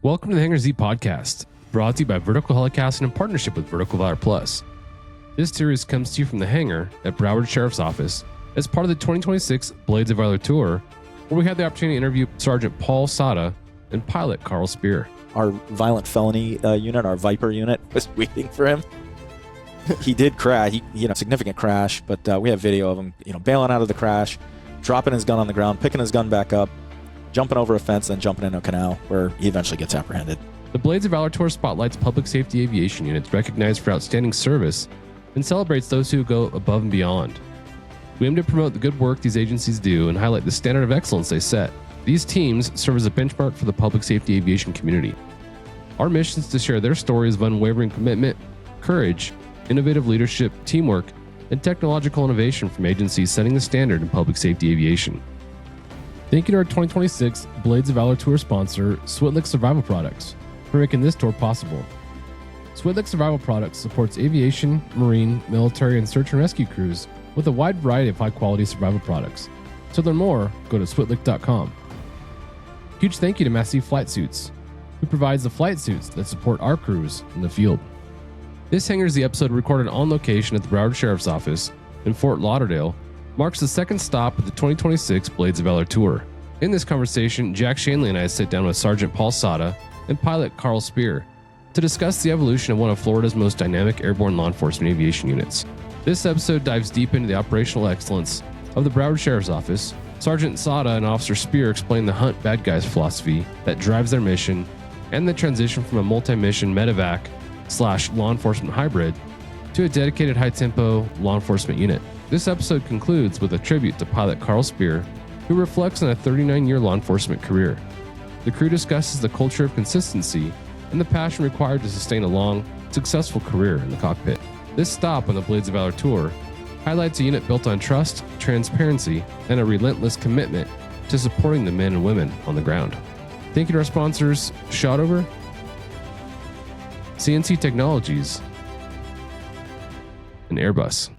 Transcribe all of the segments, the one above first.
Welcome to the Hangar Z podcast, brought to you by Vertical Helicasting in partnership with Vertical Valor Plus. This series comes to you from the hangar at Broward Sheriff's Office as part of the 2026 Blades of Valor Tour, where we had the opportunity to interview Sgt Paul Seda and pilot Carl Speer. Our violent felony unit, our Viper unit, was waiting for him. He did crash, significant crash, but we have video of him, bailing out of the crash, dropping his gun on the ground, picking his gun back up, jumping over a fence, then jumping into a canal where he eventually gets apprehended. The Blades of Valor Tour spotlights public safety aviation units recognized for outstanding service and celebrates those who go above and beyond. We aim to promote the good work these agencies do and highlight the standard of excellence they set. These teams serve as a benchmark for the public safety aviation community. Our mission is to share their stories of unwavering commitment, courage, innovative leadership, teamwork, and technological innovation from agencies setting the standard in public safety aviation. Thank you to our 2026 Blades of Valor Tour sponsor, Switlick Survival Products, for making this tour possible. Switlick Survival Products supports aviation, marine, military, and search and rescue crews with a wide variety of high-quality survival products. To learn more, go to switlick.com. Huge thank you to Massif Flight Suits, who provides the flight suits that support our crews in the field. This Hangar Z episode, recorded on location at the Broward Sheriff's Office in Fort Lauderdale, marks the second stop of the 2026 Blades of Valor Tour. In this conversation, Jack Shanley and I sit down with Sgt Paul Seda and pilot Carl Speer to discuss the evolution of one of Florida's most dynamic airborne law enforcement aviation units. This episode dives deep into the operational excellence of the Broward Sheriff's Office. Sergeant Seda and Officer Speer explain the hunt bad guys philosophy that drives their mission and the transition from a multi-mission medevac/law enforcement hybrid to a dedicated high-tempo law enforcement unit. This episode concludes with a tribute to pilot Carl Speer, who reflects on a 39-year law enforcement career. The crew discusses the culture of consistency and the passion required to sustain a long, successful career in the cockpit. This stop on the Blades of Valor Tour highlights a unit built on trust, transparency, and a relentless commitment to supporting the men and women on the ground. Thank you to our sponsors, Shotover, CNC Technologies, and Airbus.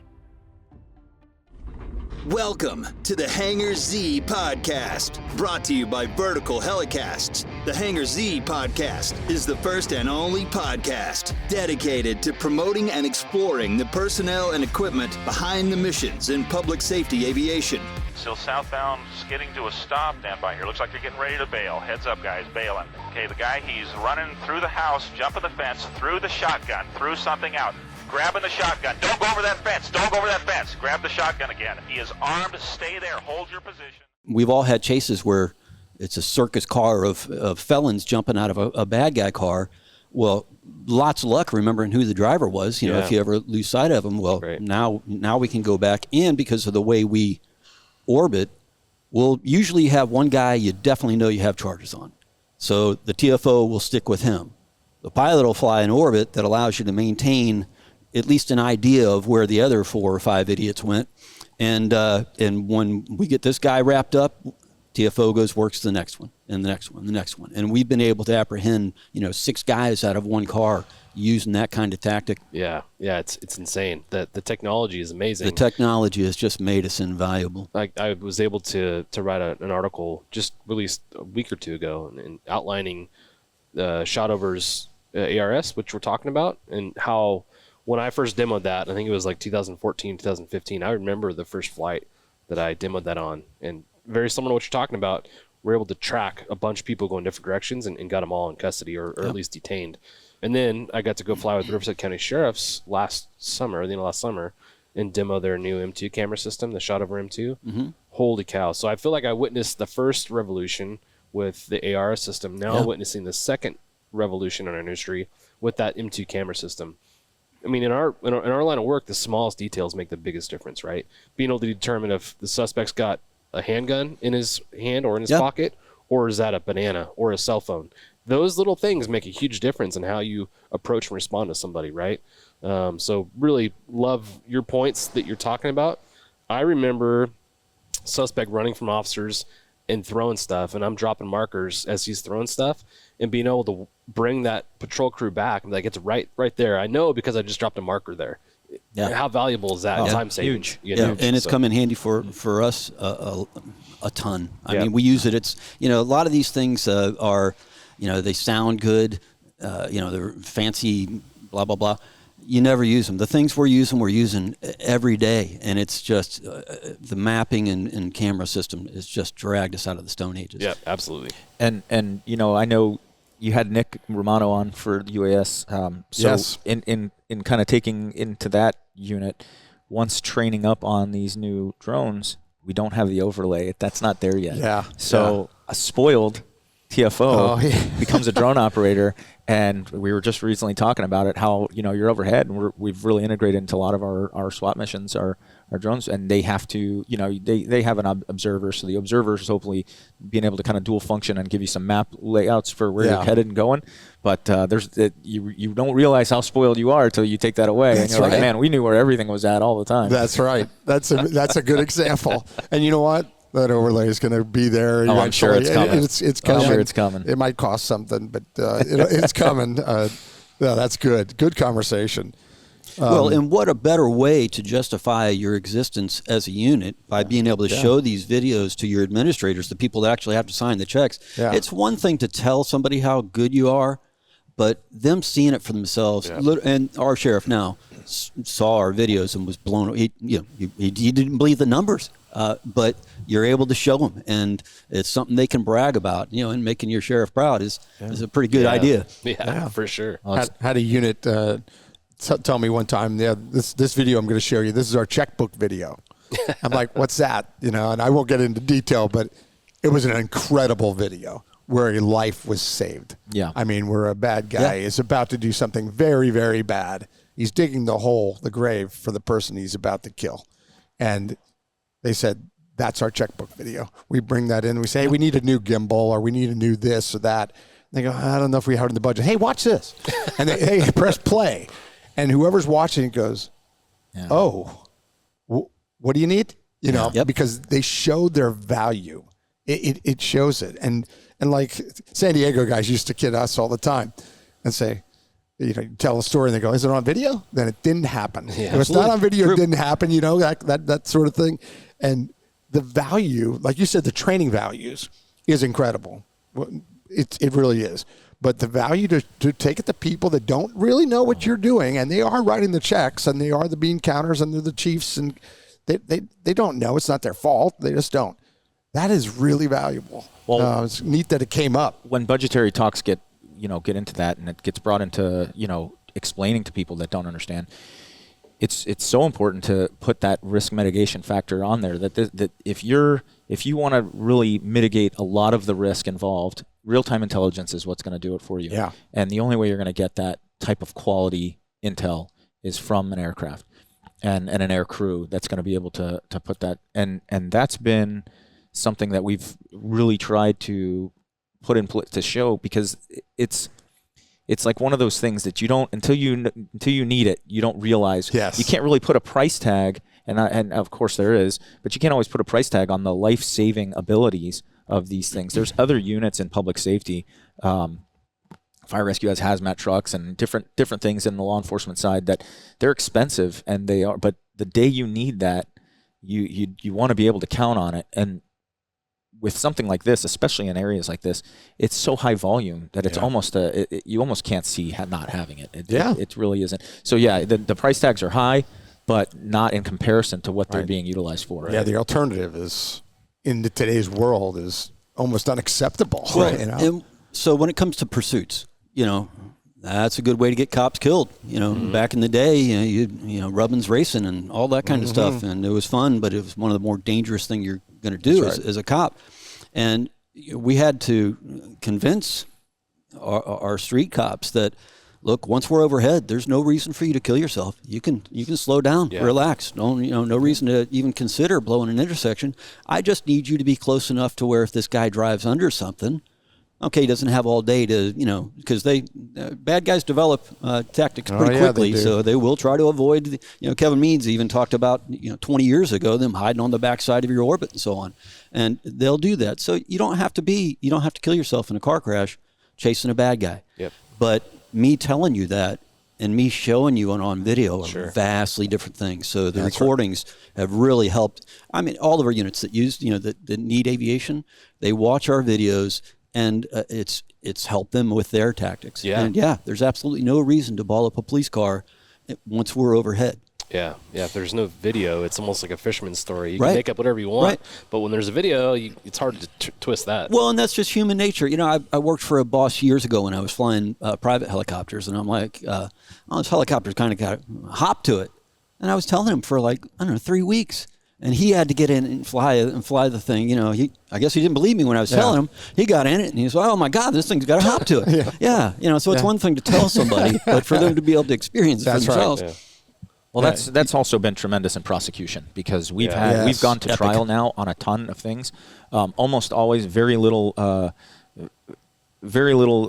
Welcome to the Hangar Z podcast, brought to you by Vertical Helicasts. The Hangar Z podcast is the first and only podcast dedicated to promoting and exploring the personnel and equipment behind the missions in public safety aviation. Still southbound, skidding to a stop. Stand by here. Looks like you're getting ready to bail. Heads up, guys, bailing. Okay, the guy, he's running through the house, jumping the fence, threw the shotgun, threw something out. Grabbing the shotgun. Don't go over that fence. Don't go over that fence. Grab the shotgun again. He is armed. Stay there. Hold your position. We've all had chases where it's a circus car of felons jumping out of a bad guy car. Well, lots of luck remembering who the driver was. If you ever lose sight of him, well, now we can go back in because of the way we orbit. We'll usually have one guy you definitely know you have charges on. So the TFO will stick with him. The pilot will fly an orbit that allows you to maintain at least an idea of where the other 4 or 5 idiots went. And when we get this guy wrapped up, TFO goes, works the next one, and the next one, the next one. And we've been able to apprehend, 6 guys out of one car using that kind of tactic. Yeah, it's insane. The technology is amazing. The technology has just made us invaluable. I was able to write an article just released a week or two ago and outlining Shotover's ARS, which we're talking about, and how when I first demoed that, I think it was like 2014, 2015, I remember the first flight that I demoed that on. And very similar to what you're talking about, we're able to track a bunch of people going different directions and got them all in custody or at least detained. And then I got to go fly with Riverside County Sheriffs last summer, and demo their new M2 camera system, the Shotover M2. Mm-hmm. Holy cow. So I feel like I witnessed the first revolution with the AR system. Now I'm witnessing the second revolution in our industry with that M2 camera system. I mean, in our line of work, the smallest details make the biggest difference, right? Being able to determine if the suspect's got a handgun in his hand or in his pocket, or is that a banana or a cell phone? Those little things make a huge difference in how you approach and respond to somebody, right? So really love your points that you're talking about. I remember suspect running from officers and throwing stuff, and I'm dropping markers as he's throwing stuff, and being able to bring that patrol crew back and like, it's right there. I know because I just dropped a marker there. Yeah. How valuable is that? Time saving. Huge. And it's come in handy for us a ton. I mean, we use it. It's, a lot of these things are they sound good, they're fancy, blah, blah, blah. You never use them. The things we're using every day, and it's just the mapping and camera system has just dragged us out of the Stone Ages. Yeah, absolutely. And I know you had Nick Romano on for the UAS. So yes. in kind of taking into that unit, once training up on these new drones, we don't have the overlay. That's not there yet. Yeah. So a spoiled TFO becomes a drone operator. And we were just recently talking about it, how, you're overhead, and we've really integrated into a lot of our SWAT missions, our drones, and they have to, they have an observer. So the observer is hopefully being able to kind of dual function and give you some map layouts for where you're headed and going. But you don't realize how spoiled you are until you take that away. That's and you're right. like, man, we knew where everything was at all the time. That's right. That's a good example. And you know what? That overlay is going to be there. Oh, I'm sure it's coming. It's coming. I'm sure it's coming. It might cost something, but it's coming. That's good. Good conversation. Well, and what a better way to justify your existence as a unit by being able to show these videos to your administrators, the people that actually have to sign the checks. Yeah. It's one thing to tell somebody how good you are, but them seeing it for themselves. And our sheriff now saw our videos and was blown. He didn't believe the numbers. But you're able to show them, and it's something they can brag about. And making your sheriff proud is a pretty good idea. Yeah, for sure. Had a unit tell me one time, this video I'm going to show you, this is our checkbook video. I'm like, what's that? And I won't get into detail, but it was an incredible video where a life was saved. Yeah. I mean, where a bad guy is about to do something very, very bad. He's digging the grave for the person he's about to kill. And they said, that's our checkbook video. We bring that in. We say, hey, we need a new gimbal, or we need a new this or that. And they go, I don't know if we have it in the budget. Hey, watch this. And they press play. And whoever's watching goes, what do you need? Because they showed their value. It shows it. And like San Diego guys used to kid us all the time and say, you tell a story and they go, is it on video? Then it didn't happen. If it's not on video, it didn't happen, that sort of thing. And the value, like you said, the training values is incredible. It really is. But the value to take it to people that don't really know what you're doing, and they are writing the checks, and they are the bean counters, and they're the chiefs, and they don't know. It's not their fault. They just don't. That is really valuable. Well, it's neat that it came up. When budgetary talks get into that, and it gets brought into, explaining to people that don't understand, it's so important to put that risk mitigation factor on there, that if you want to really mitigate a lot of the risk involved, real-time intelligence is what's going to do it for you. Yeah. And the only way you're going to get that type of quality intel is from an aircraft and an air crew that's going to be able to put that. And that's been something that we've really tried to put in place to show, because it's like one of those things that you don't, until you need it, you don't realize. Yes. You can't really put a price tag, and of course there is, but you can't always put a price tag on the life-saving abilities of these things. There's other units in public safety. Fire rescue has hazmat trucks and different things in the law enforcement side that they're expensive, and they are. But the day you need that, you want to be able to count on it. And with something like this, especially in areas like this, it's so high volume that it's almost you almost can't see not having it. It really isn't. So the price tags are high, but not in comparison to what they're being utilized for. Right? Yeah, the alternative is, in today's world, is almost unacceptable. Well, right, and so when it comes to pursuits, that's a good way to get cops killed. Back in the day, you know, Rubbin's racing and all that kind of stuff, and it was fun, but it was one of the more dangerous things you're going to do as a cop. And we had to convince our street cops that, look, once we're overhead, there's no reason for you to kill yourself. You can slow down, relax. No reason to even consider blowing an intersection. I just need you to be close enough to where if this guy drives under something, okay, he doesn't have all day to, because bad guys develop tactics pretty quickly, so they will try to avoid. Kevin Means even talked about 20 years ago them hiding on the backside of your orbit and so on, and they'll do that. So you don't have to kill yourself in a car crash chasing a bad guy. Yep. But me telling you that and me showing you on video are vastly different things. So the recordings have really helped. I mean, all of our units that use that need aviation, they watch our videos. And it's it's helped them with their tactics. Yeah. And yeah, there's absolutely no reason to ball up a police car once we're overhead. Yeah. If there's no video, it's almost like a fisherman's story. You Right. can make up whatever you want, Right. but when there's a video, it's hard to twist that. Well, and that's just human nature. You know, I worked for a boss years ago when I was flying private helicopters, and I'm like, this helicopter's kind of got a hop to it. And I was telling him for like, I don't know, 3 weeks. And he had to get in and fly the thing. You know, I guess he didn't believe me when I was telling him. He got in it and he was like, oh my God, this thing's got a hop to it. Yeah. You know, so it's one thing to tell somebody, but for them to be able to experience it for themselves. Right. Well, that's also been tremendous in prosecution, because we've gone to trial now on a ton of things. Almost always very little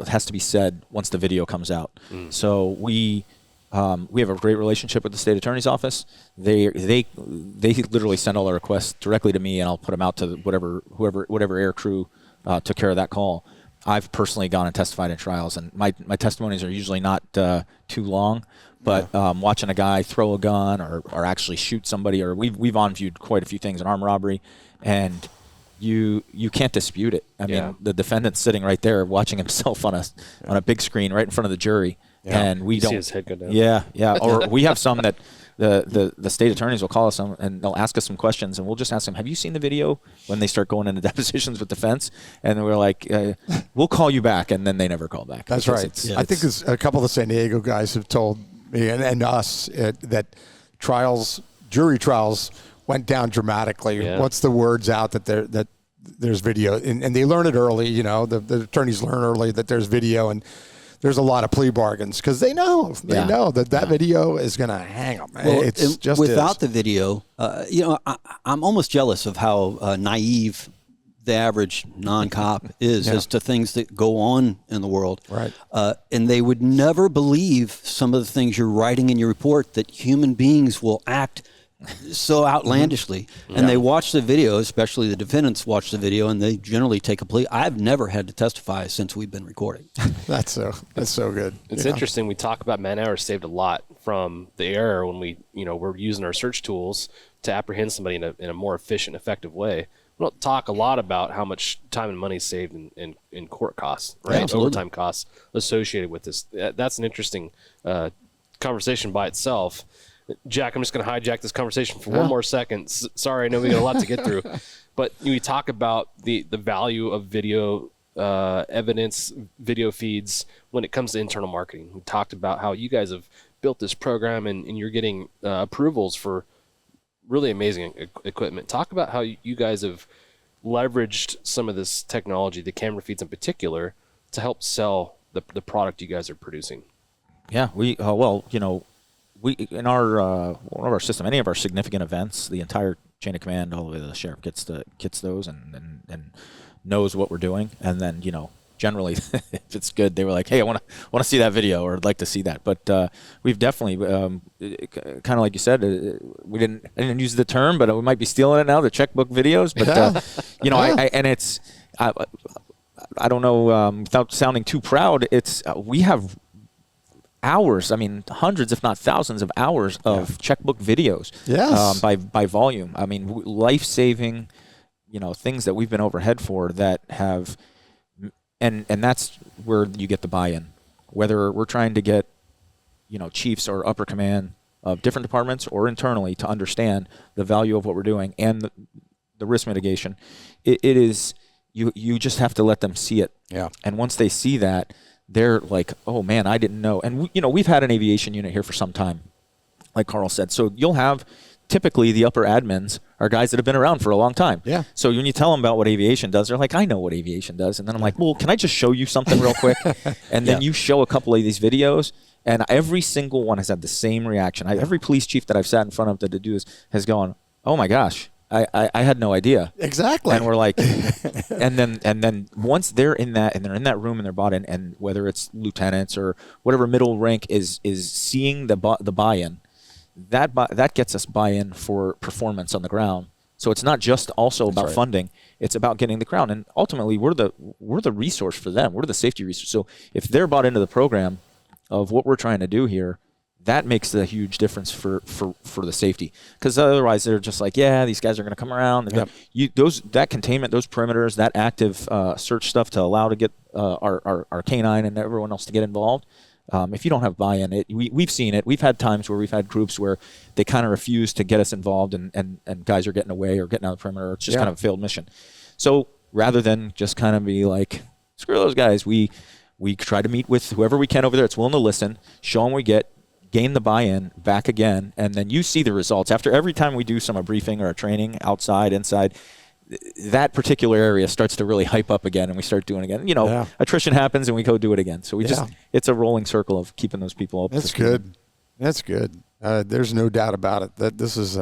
has to be said once the video comes out. So we have a great relationship with the state attorney's office. They literally send all their requests directly to me, and I'll put them out to whatever air crew took care of that call. I've personally gone and testified in trials, and my testimonies are usually not too long. But watching a guy throw a gun or actually shoot somebody, or we've on-viewed quite a few things, an armed robbery, and you can't dispute it. I mean, the defendant's sitting right there watching himself on a big screen right in front of the jury, and we don't see his head go down. Yeah. Or we have some that the state attorneys will call us and they'll ask us some questions, and we'll just ask them, have you seen the video, when they start going into depositions with defense? And we're like, we'll call you back, and then they never call back. That's right. I think a couple of the San Diego guys have told me and us that jury trials went down dramatically once the word's out that there's video, and they learn it early. You know, the attorneys learn early that there's video, and there's a lot of plea bargains because they know that video is going to hang them. Well, It's just without the video, you know, I'm almost jealous of how naive the average non-cop is as to things that go on in the world. Right. And they would never believe some of the things you're writing in your report, that human beings will act so outlandishly. And they watch the video, especially the defendants watch the video, and they generally take a plea. I've never had to testify since we've been recording. That's so good. It's interesting. We talk about man hours saved a lot from the error when we're using our search tools to apprehend somebody in a more efficient, effective way. We don't talk a lot about how much time and money is saved in court costs, right? Overtime costs associated with this. That's an interesting conversation by itself. Jack, I'm just going to hijack this conversation for one more second. Sorry, I know we got a lot to get through. But we talk about the value of video evidence, video feeds when it comes to internal marketing. We talked about how you guys have built this program and you're getting approvals for really amazing equipment. Talk about how you guys have leveraged some of this technology, the camera feeds in particular, to help sell the product you guys are producing. Yeah, we in our one of our system, any of our significant events, the entire chain of command all the way to the sheriff gets those and knows what we're doing, and then generally if it's good, they were like, hey, I want to see that video, or I'd like to see that. But we've definitely kind of like you said, I didn't use the term, but we might be stealing it now, the checkbook videos. But I don't know, without sounding too proud, we have hours, hundreds if not thousands of hours of checkbook videos. Yes. By volume. Life-saving, things that we've been overhead for that have, and that's where you get the buy-in. Whether we're trying to get, chiefs or upper command of different departments or internally to understand the value of what we're doing and the risk mitigation, it is, you just have to let them see it. Yeah. And once they see that, they're like, oh man, I didn't know. And we've had an aviation unit here for some time, like Carl said. So you'll have, typically the upper admins are guys that have been around for a long time. Yeah. So when you tell them about what aviation does, they're like, I know what aviation does. And then I'm like, well, can I just show you something real quick? And then you show a couple of these videos, and every single one has had the same reaction. Every police chief that I've sat in front of to do this has gone, oh my gosh, I had no idea. Exactly. And we're like, and then once they're in that, and they're in that room and they're bought in, and whether it's lieutenants or whatever middle rank is seeing the buy-in, that gets us buy-in for performance on the ground. So it's not just also about funding; it's about getting the ground. And ultimately, we're the resource for them. We're the safety resource. So if they're bought into the program of what we're trying to do here, that makes a huge difference for the safety. Because otherwise they're just like, yeah, these guys are going to come around. Yep. That containment, those perimeters, that active search stuff to allow to get our canine and everyone else to get involved. If you don't have buy-in, we've seen it. We've had times where we've had groups where they kind of refuse to get us involved, and guys are getting away or getting out of the perimeter. It's just kind of a failed mission. So rather than just kind of be like, screw those guys, we try to meet with whoever we can over there that's willing to listen, show them gain the buy-in back again, and then you see the results. After every time we do some briefing or a training, outside, inside, that particular area starts to really hype up again, and we start doing it again. Attrition happens, and we go do it again. So it's a rolling circle of keeping those people up. That's good. That's good. There's no doubt about it that this is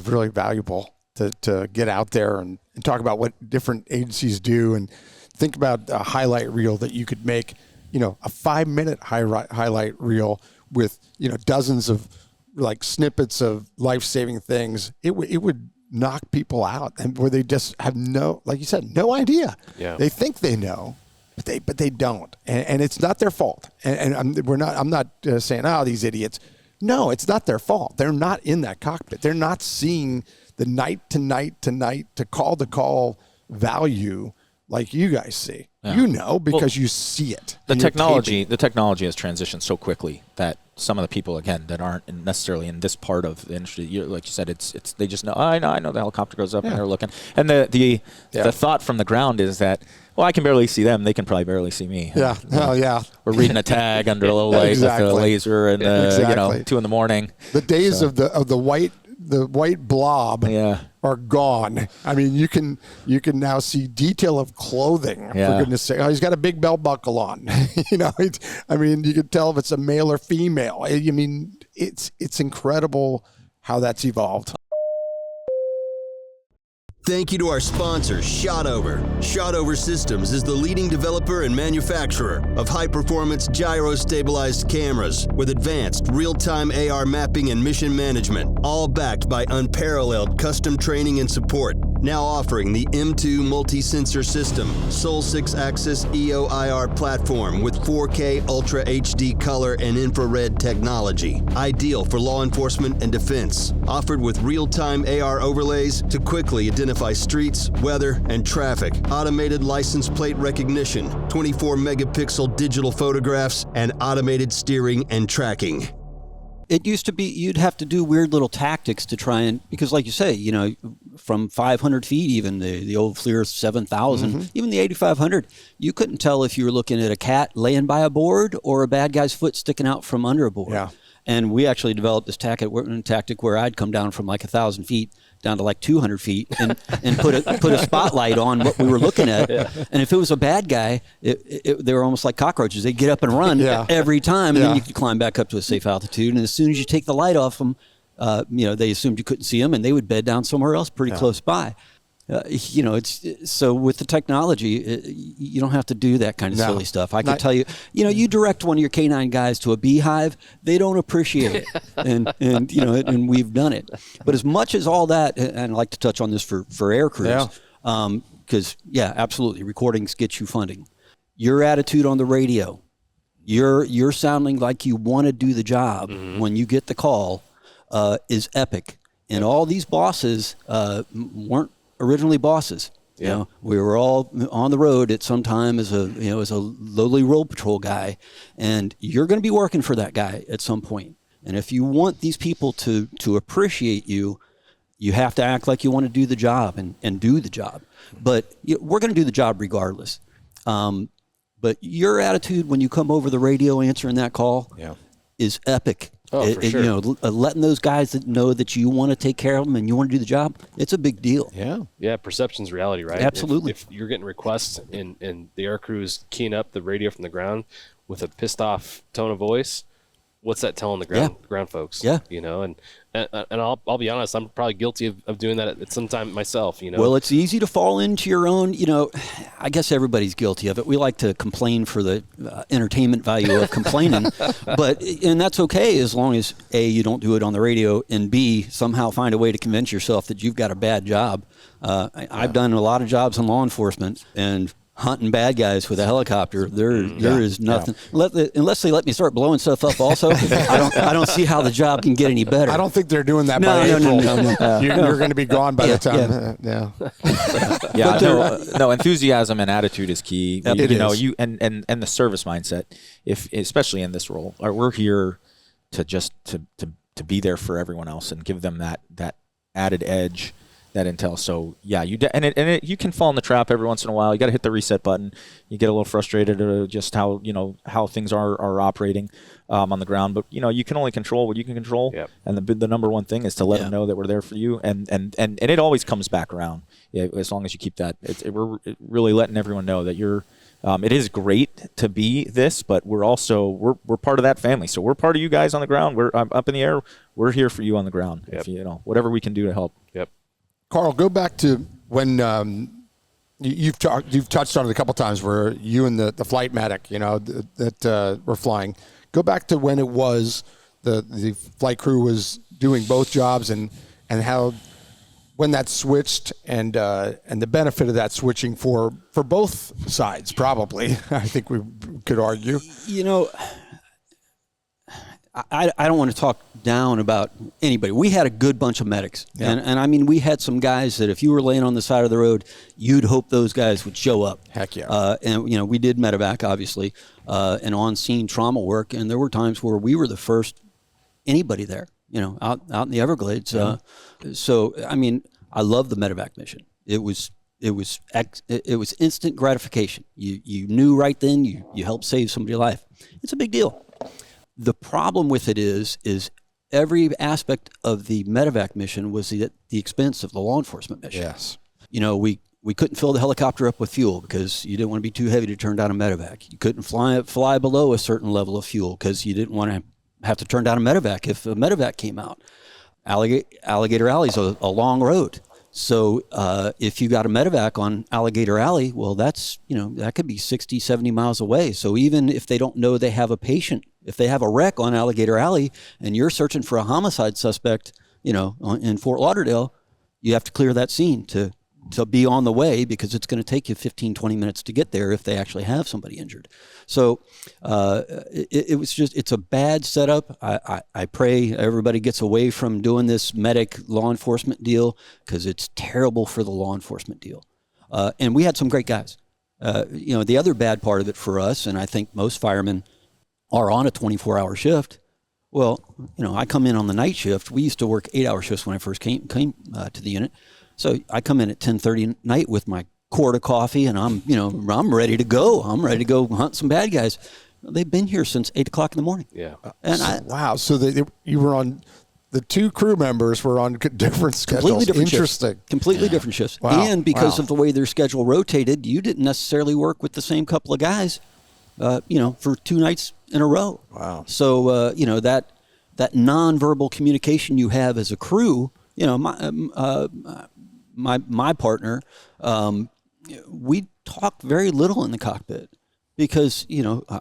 really valuable to get out there and talk about what different agencies do, and think about a highlight reel that you could make, a 5-minute highlight reel with, dozens of like snippets of life-saving things. It would knock people out, and where they just have like you said, no idea. Yeah. They think they know, but they don't, and it's not their fault. And I'm not saying, these idiots. No, it's not their fault. They're not in that cockpit. They're not seeing the night to night to call value like you guys see. Yeah. Because you see it. The technology has transitioned so quickly that some of the people, again, that aren't necessarily in this part of the industry, like you said, it's they just know. I know the helicopter goes up and they're looking, and the thought from the ground is that, well, I can barely see them. They can probably barely see me. Yeah. We're reading a tag under a low light with a laser, and 2 a.m. The days of the white blob are gone. I mean, you can now see detail of clothing. For goodness sake, he's got a big belt buckle on. You can tell if it's a male or female. I mean, it's incredible how that's evolved. Thank you to our sponsor, Shotover. Shotover Systems is the leading developer and manufacturer of high-performance gyro-stabilized cameras with advanced real-time AR mapping and mission management, all backed by unparalleled custom training and support. Now offering the M2 multi-sensor system, sole 6-axis EO/IR platform with 4K Ultra HD color and infrared technology. Ideal for law enforcement and defense. Offered with real-time AR overlays to quickly identify streets, weather, and traffic. Automated license plate recognition, 24-megapixel digital photographs, and automated steering and tracking. It used to be you'd have to do weird little tactics to try and, because like you say, from 500 feet, even the old FLIR 7000, even the 8500, you couldn't tell if you were looking at a cat laying by a board or a bad guy's foot sticking out from under a board. Yeah. And we actually developed this tactic where I'd come down from like 1,000 feet down to like 200 feet and put a spotlight on what we were looking at. Yeah. And if it was a bad guy, they were almost like cockroaches. They'd get up and run every time, and then you could climb back up to a safe altitude. And as soon as you take the light off them, they assumed you couldn't see them, and they would bed down somewhere else pretty close by. It's so with the technology, you don't have to do that kind of silly stuff. I can tell you, you direct one of your canine guys to a beehive, they don't appreciate it, and we've done it. But as much as all that, and I'd like to touch on this for air crews, because absolutely, recordings get you funding. Your attitude on the radio, you're sounding like you want to do the job when you get the call, is epic. And all these bosses weren't originally bosses. We were all on the road at some time as a lowly road patrol guy, and you're going to be working for that guy at some point. And if you want these people to appreciate you, you have to act like you want to do the job and do the job. But we're going to do the job regardless. But your attitude when you come over the radio answering that call is epic. Oh, for sure. Letting those guys that know that you want to take care of them and you want to do the job, it's a big deal. Yeah, perception's reality, right? Absolutely. If you're getting requests and the air crew's keying up the radio from the ground with a pissed off tone of voice, what's that telling the ground folks? Yeah. And I'll be honest, I'm probably guilty of doing that at some time myself, Well, it's easy to fall into your own, I guess everybody's guilty of it. We like to complain for the entertainment value of complaining, and that's okay as long as A, you don't do it on the radio, and B, somehow find a way to convince yourself that you've got a bad job. I've done a lot of jobs in law enforcement, and hunting bad guys with a helicopter. There is nothing unless they let me start blowing stuff up. Also, I don't see how the job can get any better. I don't think they're doing that by April. You're going to be gone by the time. No, enthusiasm and attitude is key. And the service mindset. Especially in this role, we're here to just to be there for everyone else and give them that added edge. That intel. So you can fall in the trap every once in a while. You got to hit the reset button. You get a little frustrated at just how things are operating on the ground. But you can only control what you can control. Yep. And the number one thing is to let them know that we're there for you. And it always comes back around. As long as you keep that, we're really letting everyone know that you're. It is great to be this, but we're part of that family. So we're part of you guys on the ground. We're up in the air. We're here for you on the ground. Yep. If whatever we can do to help. Yep. Carl, go back to when you've touched on it a couple times where you and the flight medic, that were flying. Go back to when it was the flight crew was doing both jobs and how when that switched and the benefit of that switching for both sides probably. I think we could argue. I don't want to talk down about anybody. We had a good bunch of medics. Yeah. And I mean, we had some guys that if you were laying on the side of the road, you'd hope those guys would show up. Heck yeah. And we did medevac, obviously, and on-scene trauma work. And there were times where we were the first anybody there, out in the Everglades. Yeah. So, I mean, I love the medevac mission. It was instant gratification. You knew right then you helped save somebody's life. It's a big deal. The problem with it is every aspect of the medevac mission was at the expense of the law enforcement mission. Yes. We couldn't fill the helicopter up with fuel because you didn't want to be too heavy to turn down a medevac. You couldn't fly below a certain level of fuel because you didn't want to have to turn down a medevac if a medevac came out. Alligator Alley's a long road. So if you got a medevac on Alligator Alley, well, that's, that could be 60, 70 miles away. So even if they don't know they have a patient, if they have a wreck on Alligator Alley and you're searching for a homicide suspect, in Fort Lauderdale, you have to clear that scene to be on the way because it's going to take you 15, 20 minutes to get there if they actually have somebody injured. So it's a bad setup. I pray everybody gets away from doing this medic law enforcement deal because it's terrible for the law enforcement deal. And we had some great guys. The other bad part of it for us, and I think most firemen are on a 24-hour shift. Well, I come in on the night shift. We used to work 8-hour shifts when I first came to the unit. So I come in at 10:30 at night with my quart of coffee, and I'm ready to go. I'm ready to go hunt some bad guys. They've been here since 8 o'clock in the morning. Yeah. Wow. So you were on. The two crew members were on different schedules. Completely different Interesting. Shifts. Completely different shifts. Wow. And because of the way their schedule rotated, you didn't necessarily work with the same couple of guys, for 2 nights in a row. Wow. So, that nonverbal communication you have as a crew, my partner, we talk very little in the cockpit. Because,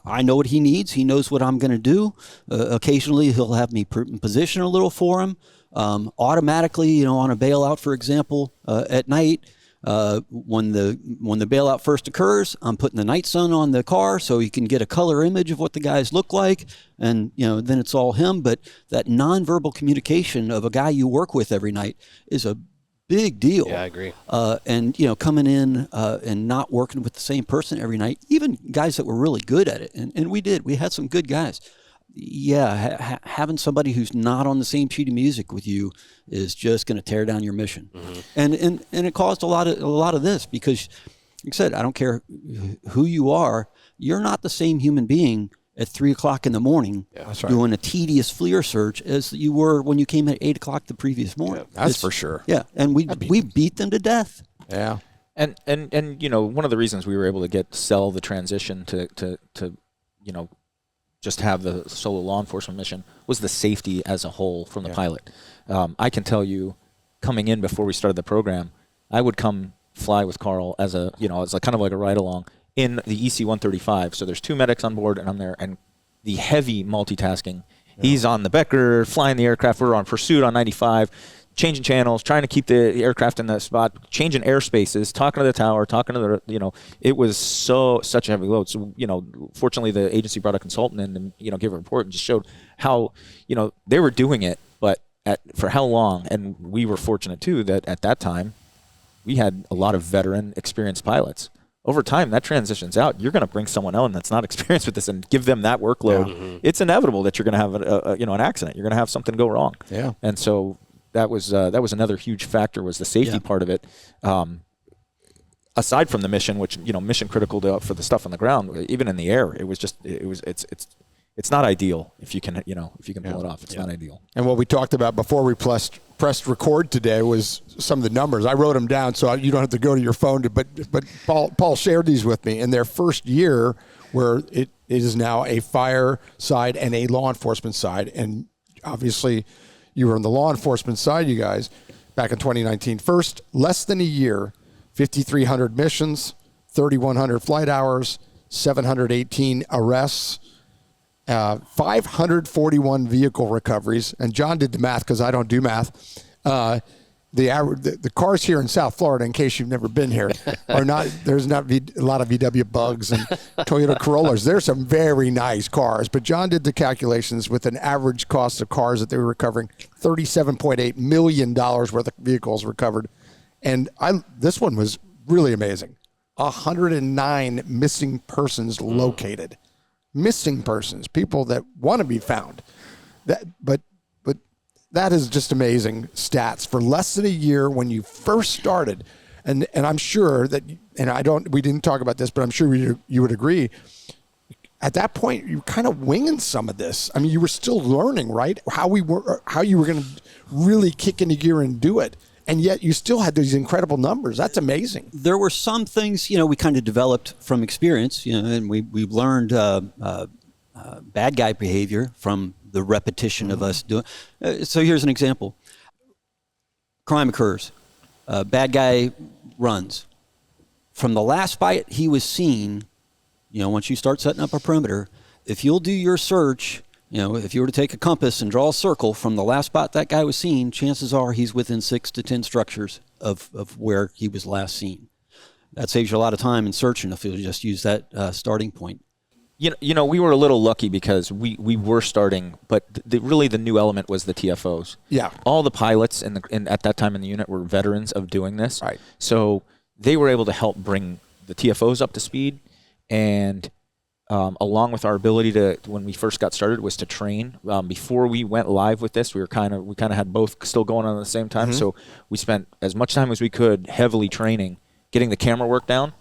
I know what he needs. He knows what I'm going to do. Occasionally, he'll have me position a little for him. Automatically, on a bailout, for example, at night, when the bailout first occurs, I'm putting the night sun on the car so you can get a color image of what the guys look like. And, then it's all him. But that nonverbal communication of a guy you work with every night is a big deal. Yeah, I agree. And coming in and not working with the same person every night, even guys that were really good at it, and we had some good guys. Yeah, having somebody who's not on the same sheet of music with you is just going to tear down your mission. Mm-hmm. And it caused a lot of this because, like I said, I don't care who you are, you're not the same human being at 3 o'clock in the morning doing a tedious FLIR search as you were when you came at 8 o'clock the previous morning. Yeah, that's for sure. Yeah, and we beat them to death. Yeah. And one of the reasons we were able to sell the transition to just have the solo law enforcement mission was the safety as a whole from the pilot. I can tell you, coming in before we started the program, I would come fly with Carl as a kind of like a ride along in the EC-135. So there's 2 medics on board, and I'm there, and the heavy multitasking. Yeah. He's on the Becker, flying the aircraft. We're on pursuit on 95. changing channels, trying to keep the aircraft in the spot, changing airspaces, talking to the tower, talking to the, it was such a heavy load. So, fortunately the agency brought a consultant in and, gave a report and just showed how, they were doing it, but for how long. And we were fortunate too that at that time we had a lot of veteran experienced pilots. Over time, that transitions out. You're going to bring someone else that's not experienced with this and give them that workload. Yeah. Mm-hmm. It's inevitable that you're going to have an accident. You're going to have something go wrong. Yeah. And so that was another huge factor, was the safety part of it. Aside from the mission, which mission critical for the stuff on the ground, even in the air, it's not ideal if you can pull it off. It's not ideal. And what we talked about before we pressed record today was some of the numbers. I wrote them down so you don't have to go to your phone. But Paul shared these with me. In their first year, where it is now a fire side and a law enforcement side, and obviously you were on the law enforcement side, you guys, back in 2019. First, less than a year, 5,300 missions, 3,100 flight hours, 718 arrests, 541 vehicle recoveries. And John did the math because I don't do math. The cars here in South Florida, in case you've never been here, are not. There's not a lot of VW Bugs and Toyota Corollas. There's some very nice cars, but John did the calculations with an average cost of cars that they were recovering, $37.8 million worth of vehicles recovered, and this one was really amazing. 109 missing persons located, missing persons, people that want to be found. But that is just amazing stats for less than a year when you first started. And I'm sure that, we didn't talk about this, but I'm sure you would agree. At that point, you were kind of winging some of this. I mean, you were still learning, right? How you were going to really kick into gear and do it. And yet you still had these incredible numbers. That's amazing. There were some things, we kind of developed from experience, and we learned bad guy behavior from the repetition of us doing. So here's an example. Crime occurs. Bad guy runs. From the last fight he was seen, once you start setting up a perimeter, if you'll do your search, if you were to take a compass and draw a circle from the last spot that guy was seen, chances are he's within 6 to 10 structures of where he was last seen. That saves you a lot of time in searching if you'll just use that starting point. We were a little lucky because we were starting, but really the new element was the TFOs. Yeah. All the pilots at that time in the unit were veterans of doing this. Right. So they were able to help bring the TFOs up to speed, and along with our ability to, when we first got started, was to train. Before we went live with this, we kind of had both still going on at the same time. Mm-hmm. So we spent as much time as we could heavily training, getting the camera work down.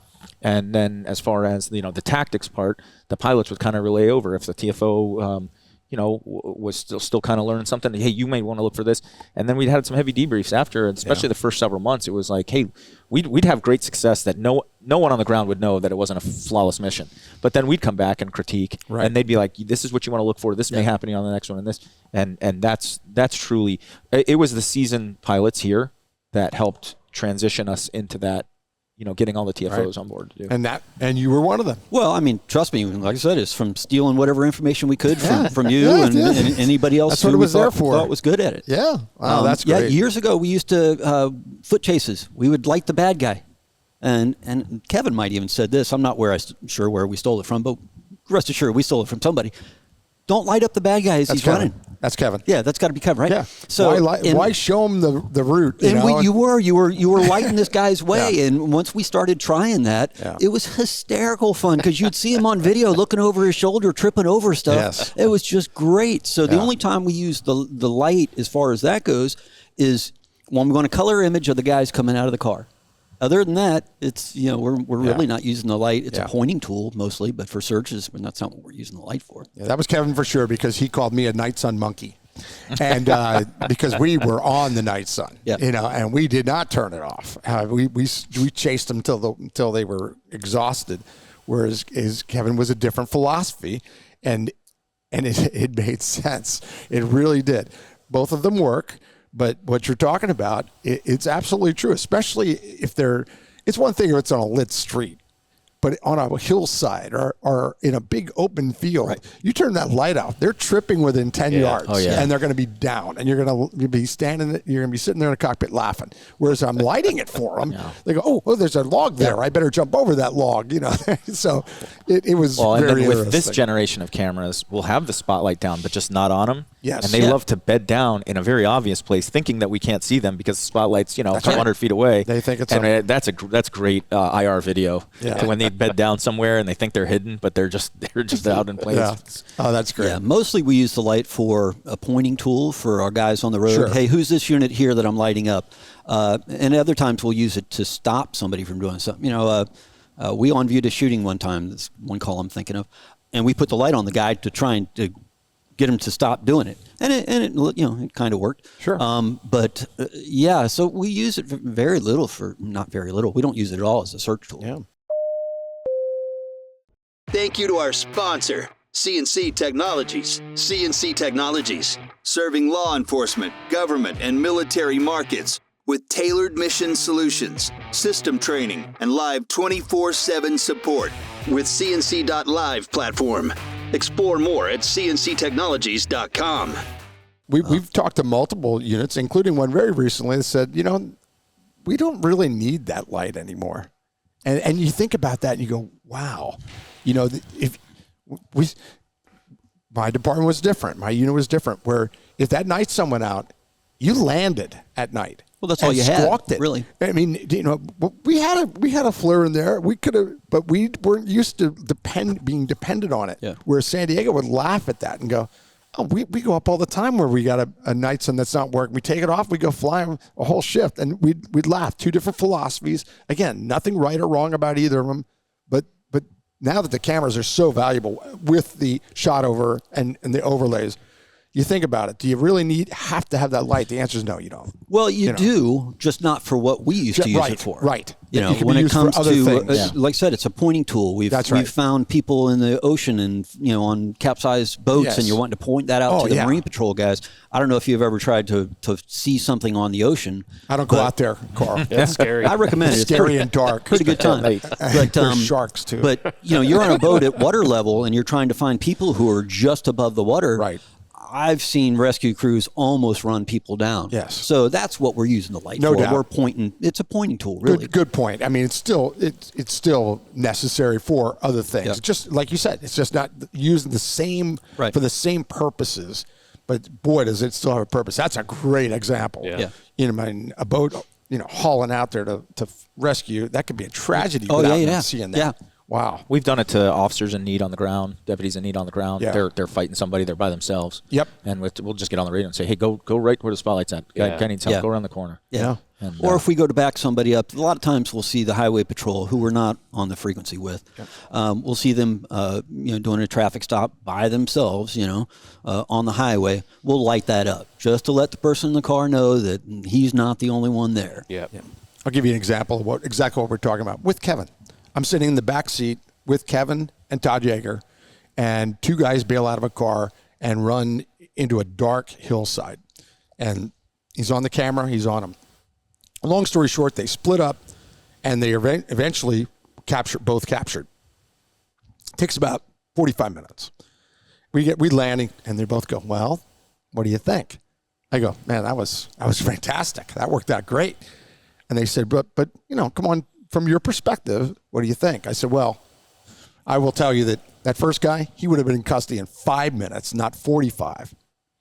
And then as far as, the tactics part, the pilots would kind of relay over. If the TFO, was still kind of learning something, hey, you may want to look for this. And then we'd had some heavy debriefs after, especially the first several months. It was like, hey, we'd have great success that no one on the ground would know that it wasn't a flawless mission. But then we'd come back and critique, and they'd be like, this is what you want to look for. This may happen on the next one, and this. And that's truly, it was the seasoned pilots here that helped transition us into that, getting all the TFOs on board to do. And you were one of them. Well, I mean, trust me, like I said, it's from stealing whatever information we could from you and anybody else that's what it was there for. Thought was good at it. Yeah. Wow, that's great. Yeah, years ago we used to foot chases. We would light the bad guy. And Kevin might even said this. I'm not sure where we stole it from, but rest assured we stole it from somebody. Don't light up the bad guy as he's running. That's Kevin. Yeah, that's got to be Kevin, right? Yeah. So why show him the route? You were lighting this guy's way, and once we started trying that, it was hysterical fun because you'd see him on video looking over his shoulder, tripping over stuff. Yes. It was just great. So the only time we use the light, as far as that goes, is when we're going to color image of the guys coming out of the car. Other than that, it's we're really not using the light. It's a pointing tool mostly, but for searches, that's not what we're using the light for. Yeah, that was Kevin for sure because he called me a night sun monkey, and because we were on the night sun, and we did not turn it off. We chased them until they were exhausted, whereas Kevin was a different philosophy, and it made sense. It really did. Both of them work. But what you're talking about, it's absolutely true, especially if it's one thing if it's on a lit street. But on a hillside or in a big open field, you turn that light out, they're tripping within 10 yards, and they're going to be down, and you're going to be standing, you're going to be sitting there in a cockpit laughing. Whereas I'm lighting it for them, they go, oh, there's a log there. I better jump over that log, So it was very and then with interesting. this generation of cameras, we'll have the spotlight down, but just not on them. Yes. And they love to bed down in a very obvious place, thinking that we can't see them because the spotlight's, a couple hundred feet away. They think it's that's great IR video. Yeah. When they bed down somewhere and they think they're hidden, but they're just out in place. Yeah. Oh, that's great. Yeah, mostly we use the light for a pointing tool for our guys on the road. Sure. Hey, who's this unit here that I'm lighting up? And other times we'll use it to stop somebody from doing something. We on-viewed a shooting one time. That's one call I'm thinking of, and we put the light on the guy to try and to get him to stop doing it, and it kind of worked. Sure. So we use it very little not very little. We don't use it at all as a search tool. Yeah. Thank you to our sponsor, CNC Technologies. CNC Technologies, serving law enforcement, government, and military markets with tailored mission solutions, system training, and live 24/7 support with CNC.live platform. Explore more at cnctechnologies.com. We've talked to multiple units, including one very recently that said, we don't really need that light anymore. And you think about that and you go, wow. My department was different. My unit was different, where if that night someone out, you landed at night. Well, that's all you had, squawked it. really. I mean, we had a flare in there. We could have, but we weren't used to being dependent on it. Yeah. Whereas San Diego would laugh at that and go, oh, we go up all the time where we got a night sun that's not working. We take it off, we go fly a whole shift, and we'd laugh. Two different philosophies. Again, nothing right or wrong about either of them, but now that the cameras are so valuable with the shot over and the overlays, you think about it. Do you really have to have that light? The answer is no, you don't. Well, you do, just not for what we used to use it for. Right. When it comes to, like I said, it's a pointing tool. We've found people in the ocean and on capsized boats, and you're wanting to point that out to the Marine Patrol guys. I don't know if you've ever tried to see something on the ocean. I don't go out there, Carl. It's scary. I recommend it. It's scary and dark. Pretty good time. But there's sharks too. But you're on a boat at water level, and you're trying to find people who are just above the water. Right. I've seen rescue crews almost run people down. Yes. So that's what we're using the light for. No doubt. We're pointing. It's a pointing tool, really. Good point. I mean, it's still necessary for other things. Yeah. It's just like you said. It's just not using the same for the same purposes. But boy, does it still have a purpose. That's a great example. Yeah. A boat, hauling out there to rescue, that could be a tragedy. Seeing that. Yeah. Wow. We've done it to officers in need on the ground, deputies in need on the ground. Yeah. They're fighting somebody. They're by themselves. Yep. And we'll just get on the radio and say, hey, go right where the spotlight's at. Guy needs help. Yeah. Go around the corner. Yeah. And, or if we go to back somebody up, a lot of times we'll see the highway patrol who we're not on the frequency with. Yep. We'll see them, doing a traffic stop by themselves, on the highway. We'll light that up just to let the person in the car know that he's not the only one there. Yeah. I'll give you an example of exactly what we're talking about with Kevin. I'm sitting in the back seat with Kevin and Todd Yeager, and two guys bail out of a car and run into a dark hillside. And he's on the camera, he's on them. Long story short, they split up, and they eventually both captured. It takes about 45 minutes. We landing, and they both go, well, what do you think? I go, man, that was fantastic. That worked out great. And they said, but come on, from your perspective, what do you think? I said, well, I will tell you that first guy, he would have been in custody in 5 minutes, not 45.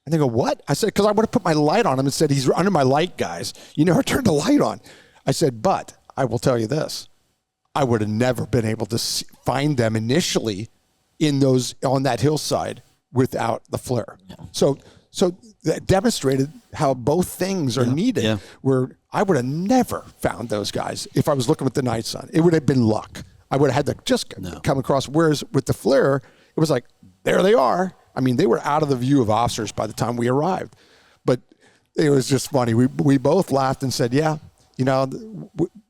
And they go, what? I said, because I would have put my light on him and said, he's under my light, guys. You never turned the light on. I said, but I will tell you this. I would have never been able to find them initially on that hillside without the flare. Yeah. So that demonstrated how both things are needed. Yeah. Where I would have never found those guys if I was looking with the night sun. It would have been luck. I would have had to just come across. Whereas with the flare, it was like, there they are. I mean, they were out of the view of officers by the time we arrived. But it was just funny. We both laughed and said, yeah,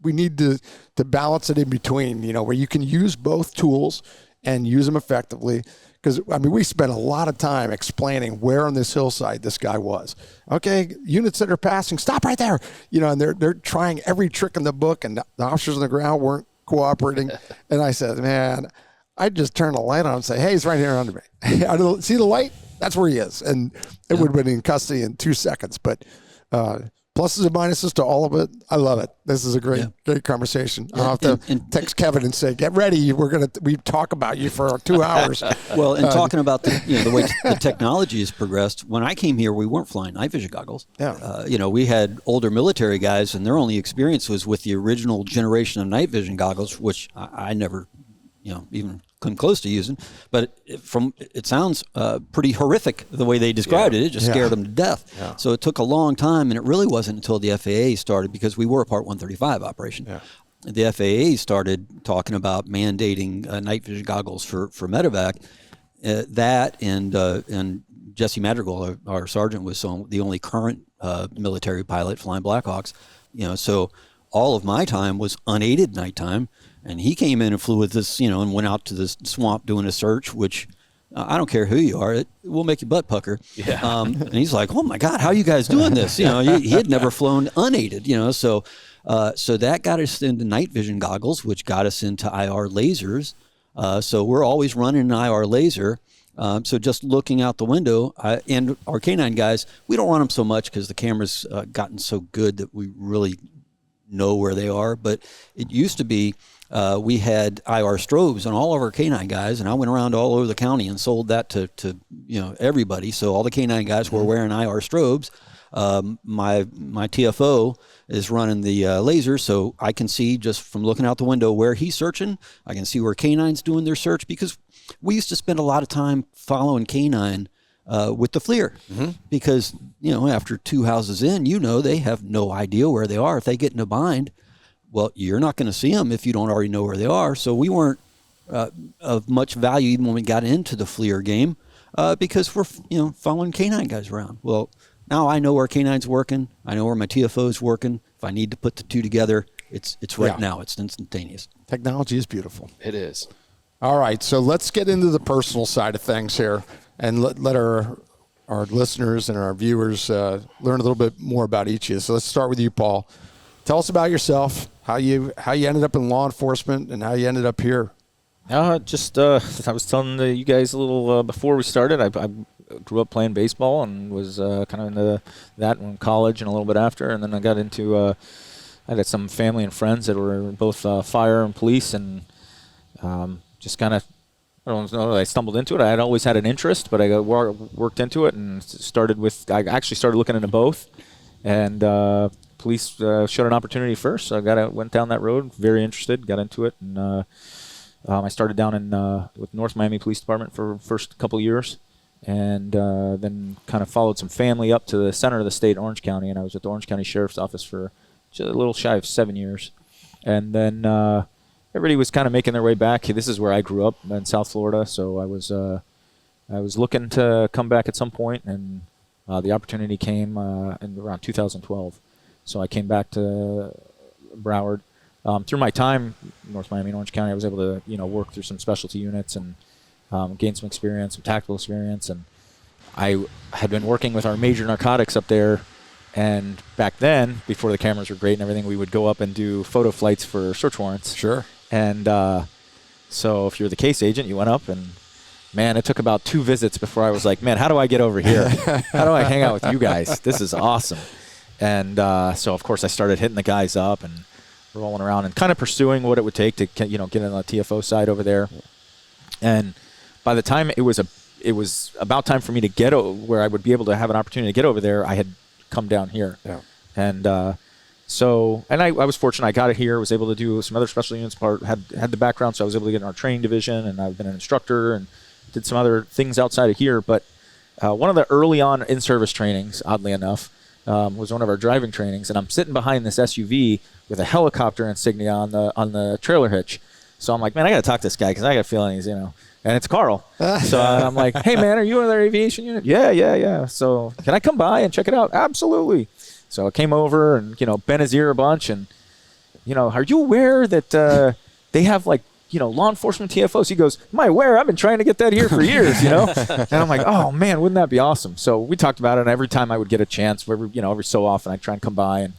we need to balance it in between, where you can use both tools and use them effectively. Because, we spent a lot of time explaining where on this hillside this guy was. Okay, units that are passing, stop right there. And they're trying every trick in the book, and the officers on the ground weren't cooperating. And I said, man, I'd just turn a light on and say, hey, he's right here under me. I don't see the light? That's where he is. And it would have been in custody in 2 seconds. But pluses and minuses to all of it. I love it. This is a great conversation. I'll have to text Kevin and say, get ready. We talk about you for 2 hours. Well, and talking about the way the technology has progressed, when I came here, we weren't flying night vision goggles. Yeah. We had older military guys, and their only experience was with the original generation of night vision goggles, which I never, even come close to using. But it sounds pretty horrific the way they described it. It just scared them to death. Yeah. So it took a long time, and it really wasn't until the FAA started, because we were a Part 135 operation. Yeah. The FAA started talking about mandating night vision goggles for medevac. That and Jesse Madrigal, our sergeant, was the only current military pilot flying Blackhawks. So all of my time was unaided nighttime. And he came in and flew with us, and went out to the swamp doing a search, which I don't care who you are, it will make your butt pucker. Yeah. And he's like, oh my God, how are you guys doing this? He had never flown unaided, so that got us into night vision goggles, which got us into IR lasers. So we're always running an IR laser. So just looking out the window, and our K9 guys, we don't run them so much because the camera's gotten so good that we really know where they are. But it used to be, we had IR strobes on all of our K9 guys, and I went around all over the county and sold that to everybody. So all the K9 guys were wearing IR strobes. My TFO is running the laser, so I can see just from looking out the window where he's searching. I can see where K9's doing their search, because we used to spend a lot of time following K9 with the FLIR, because after 2 houses in, they have no idea where they are. If they get in a bind, well, you're not going to see them if you don't already know where they are. So we weren't of much value even when we got into the FLIR game, because we're following K9 guys around. Well, now I know where K9's working. I know where my TFO's working. If I need to put the two together, it's right now. It's instantaneous. Technology is beautiful. It is. All right, so let's get into the personal side of things here, and let our listeners and our viewers learn a little bit more about each of you. So let's start with you, Paul. Tell us about yourself, how you ended up in law enforcement, and how you ended up here. I was telling you guys a little before we started. I grew up playing baseball and was kind of into that in college and a little bit after. And then I got into I had some family and friends that were both fire and police, and just kind of, I don't know, I stumbled into it. I had always had an interest, but I worked into it and I actually started looking into both. And police showed an opportunity first, so I went down that road, very interested, got into it, and I started down with North Miami Police Department for the first couple of years, and then kind of followed some family up to the center of the state, Orange County, and I was at the Orange County Sheriff's Office for just a little shy of 7 years. And then everybody was kind of making their way back. This is where I grew up in South Florida, so I was looking to come back at some point, and the opportunity came in around 2012. So I came back to Broward. Through my time in North Miami and Orange County, I was able to work through some specialty units and gain some experience, some tactical experience. And I had been working with our major narcotics up there. And back then, before the cameras were great and everything, we would go up and do photo flights for search warrants. Sure. And so if you're the case agent, you went up, and man, it took about 2 visits before I was like, man, how do I get over here? How do I hang out with you guys? This is awesome. And so, of course, I started hitting the guys up and rolling around and kind of pursuing what it would take to get on the TFO side over there. And by the time it was about time for me to get where I would be able to have an opportunity to get over there, I had come down here. Yeah. And I was fortunate. I got it here. Was able to do some other special units. Had the background, so I was able to get in our training division, and I've been an instructor and did some other things outside of here. But one of the early on in-service trainings, oddly enough, was one of our driving trainings, and I'm sitting behind this SUV with a helicopter insignia on the trailer hitch. So I'm like, man, I got to talk to this guy because I got a feeling he's, and it's Carl. So I'm like, hey, man, are you in their aviation unit? Yeah. So can I come by and check it out? Absolutely. So I came over and, bent his ear a bunch, and, are you aware that they have, law enforcement TFOs? He goes, am I aware? I've been trying to get that here for years, And I'm like, oh, man, wouldn't that be awesome? So we talked about it, and every time I would get a chance, every so often I'd try and come by and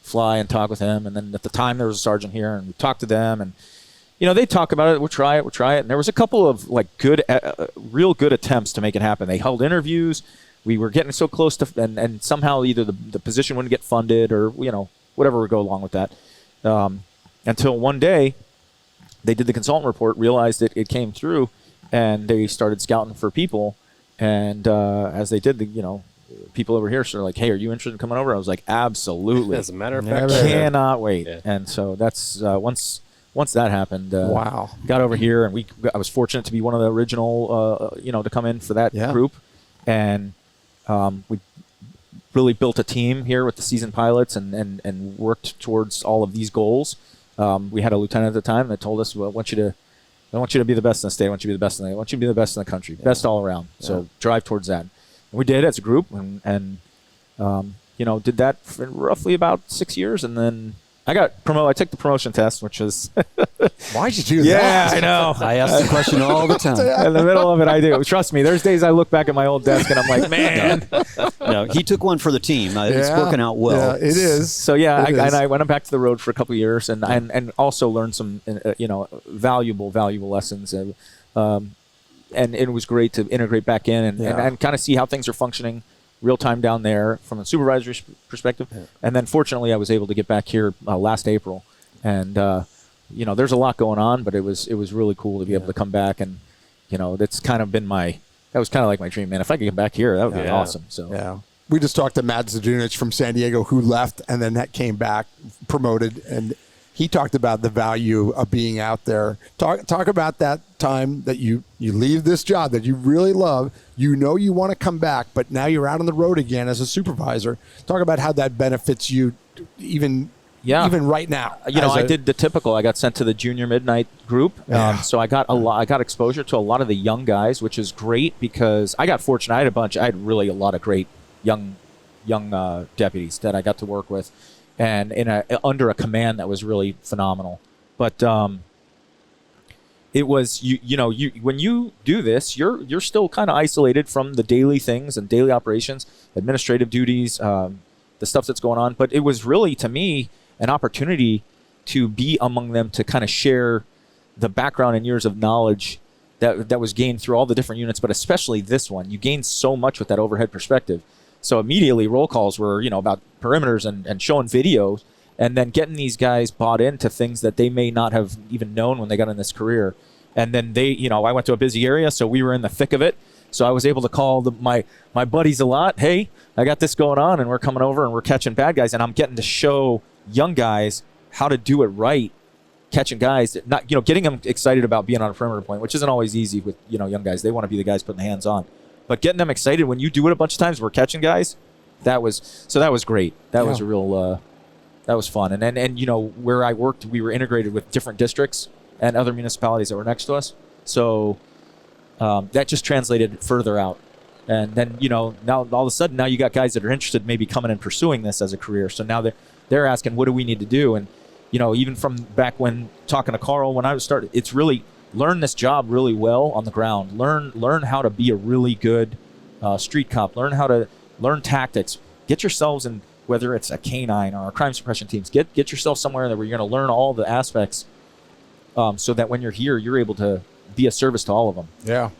fly and talk with him. And then at the time there was a sergeant here, and we talked to them, and they talk about it. We'll try it. And there was a couple of like good, real good attempts to make it happen. They held interviews. We were getting so close to, and somehow either the position wouldn't get funded or, whatever would go along with that. Until one day, they did the consultant report, realized it came through, and they started scouting for people. And as they did, people over here started like, hey, are you interested in coming over? I was like, absolutely. As a matter of fact, cannot wait. Yeah. And so that's once that happened, wow. Got over here, and I was fortunate to be one of the original, to come in for that group. And we really built a team here with the seasoned pilots and worked towards all of these goals. We had a lieutenant at the time that told us, well, I want you to be the best in the state. I want you to be the best I want you to be the best in the country, best all around. So drive towards that. And we did as a group, and did that for roughly about 6 years, and then I got promoted. I took the promotion test, which was why'd you do that? Yeah, I know. I ask the question all the time. In the middle of it, I do. Trust me, there's days I look back at my old desk and I'm like, man. No, he took one for the team. It's working out well. Yeah, it is. So I went back to the road for a couple of years and also learned some valuable lessons. And it was great to integrate back in and kind of see how things are functioning real time down there from a supervisor's perspective. Yeah. And then fortunately I was able to get back here last April, and there's a lot going on, but it was really cool to be able to come back, and that's kind of been that was kind of like my dream, man. If I could get back here, that would be awesome. So we just talked to Matt Zadunich from San Diego, who left and then came back, promoted, and he talked about the value of being out there. Talk about that time that you leave this job that you really love. You want to come back, but now you're out on the road again as a supervisor. Talk about how that benefits you even right now. I did the typical. I got sent to the junior midnight group, so I got I got exposure to a lot of the young guys, which is great because I got fortunate. I had really a lot of great young deputies that I got to work with, and under a command that was really phenomenal. But it was when you do this, you're still kind of isolated from the daily things and daily operations, administrative duties, the stuff that's going on. But it was really, to me, an opportunity to be among them, to kind of share the background and years of knowledge that was gained through all the different units, but especially this one. You gained so much with that overhead perspective. So immediately roll calls were, about perimeters and showing videos, and then getting these guys bought into things that they may not have even known when they got in this career. And then I went to a busy area, so we were in the thick of it. So I was able to call my buddies a lot. Hey, I got this going on, and we're coming over and we're catching bad guys. And I'm getting to show young guys how to do it right, catching guys, not getting them excited about being on a perimeter point, which isn't always easy with young guys. They want to be the guys putting the hands on, but getting them excited when you do it a bunch of times, we're catching guys. That was great. That was a real. That was fun. And then where I worked, we were integrated with different districts and other municipalities that were next to us. So that just translated further out. And then, now all of a sudden, now you got guys that are interested maybe coming and pursuing this as a career. So now they're asking, what do we need to do? And, even from back when talking to Carl, when I was started, it's really learn this job really well on the ground. Learn how to be a really good street cop. Learn tactics. Get yourselves in, whether it's a canine or a crime suppression teams, get yourself somewhere where you're going to learn all the aspects, so that when you're here, you're able to be a service to all of them. Yeah.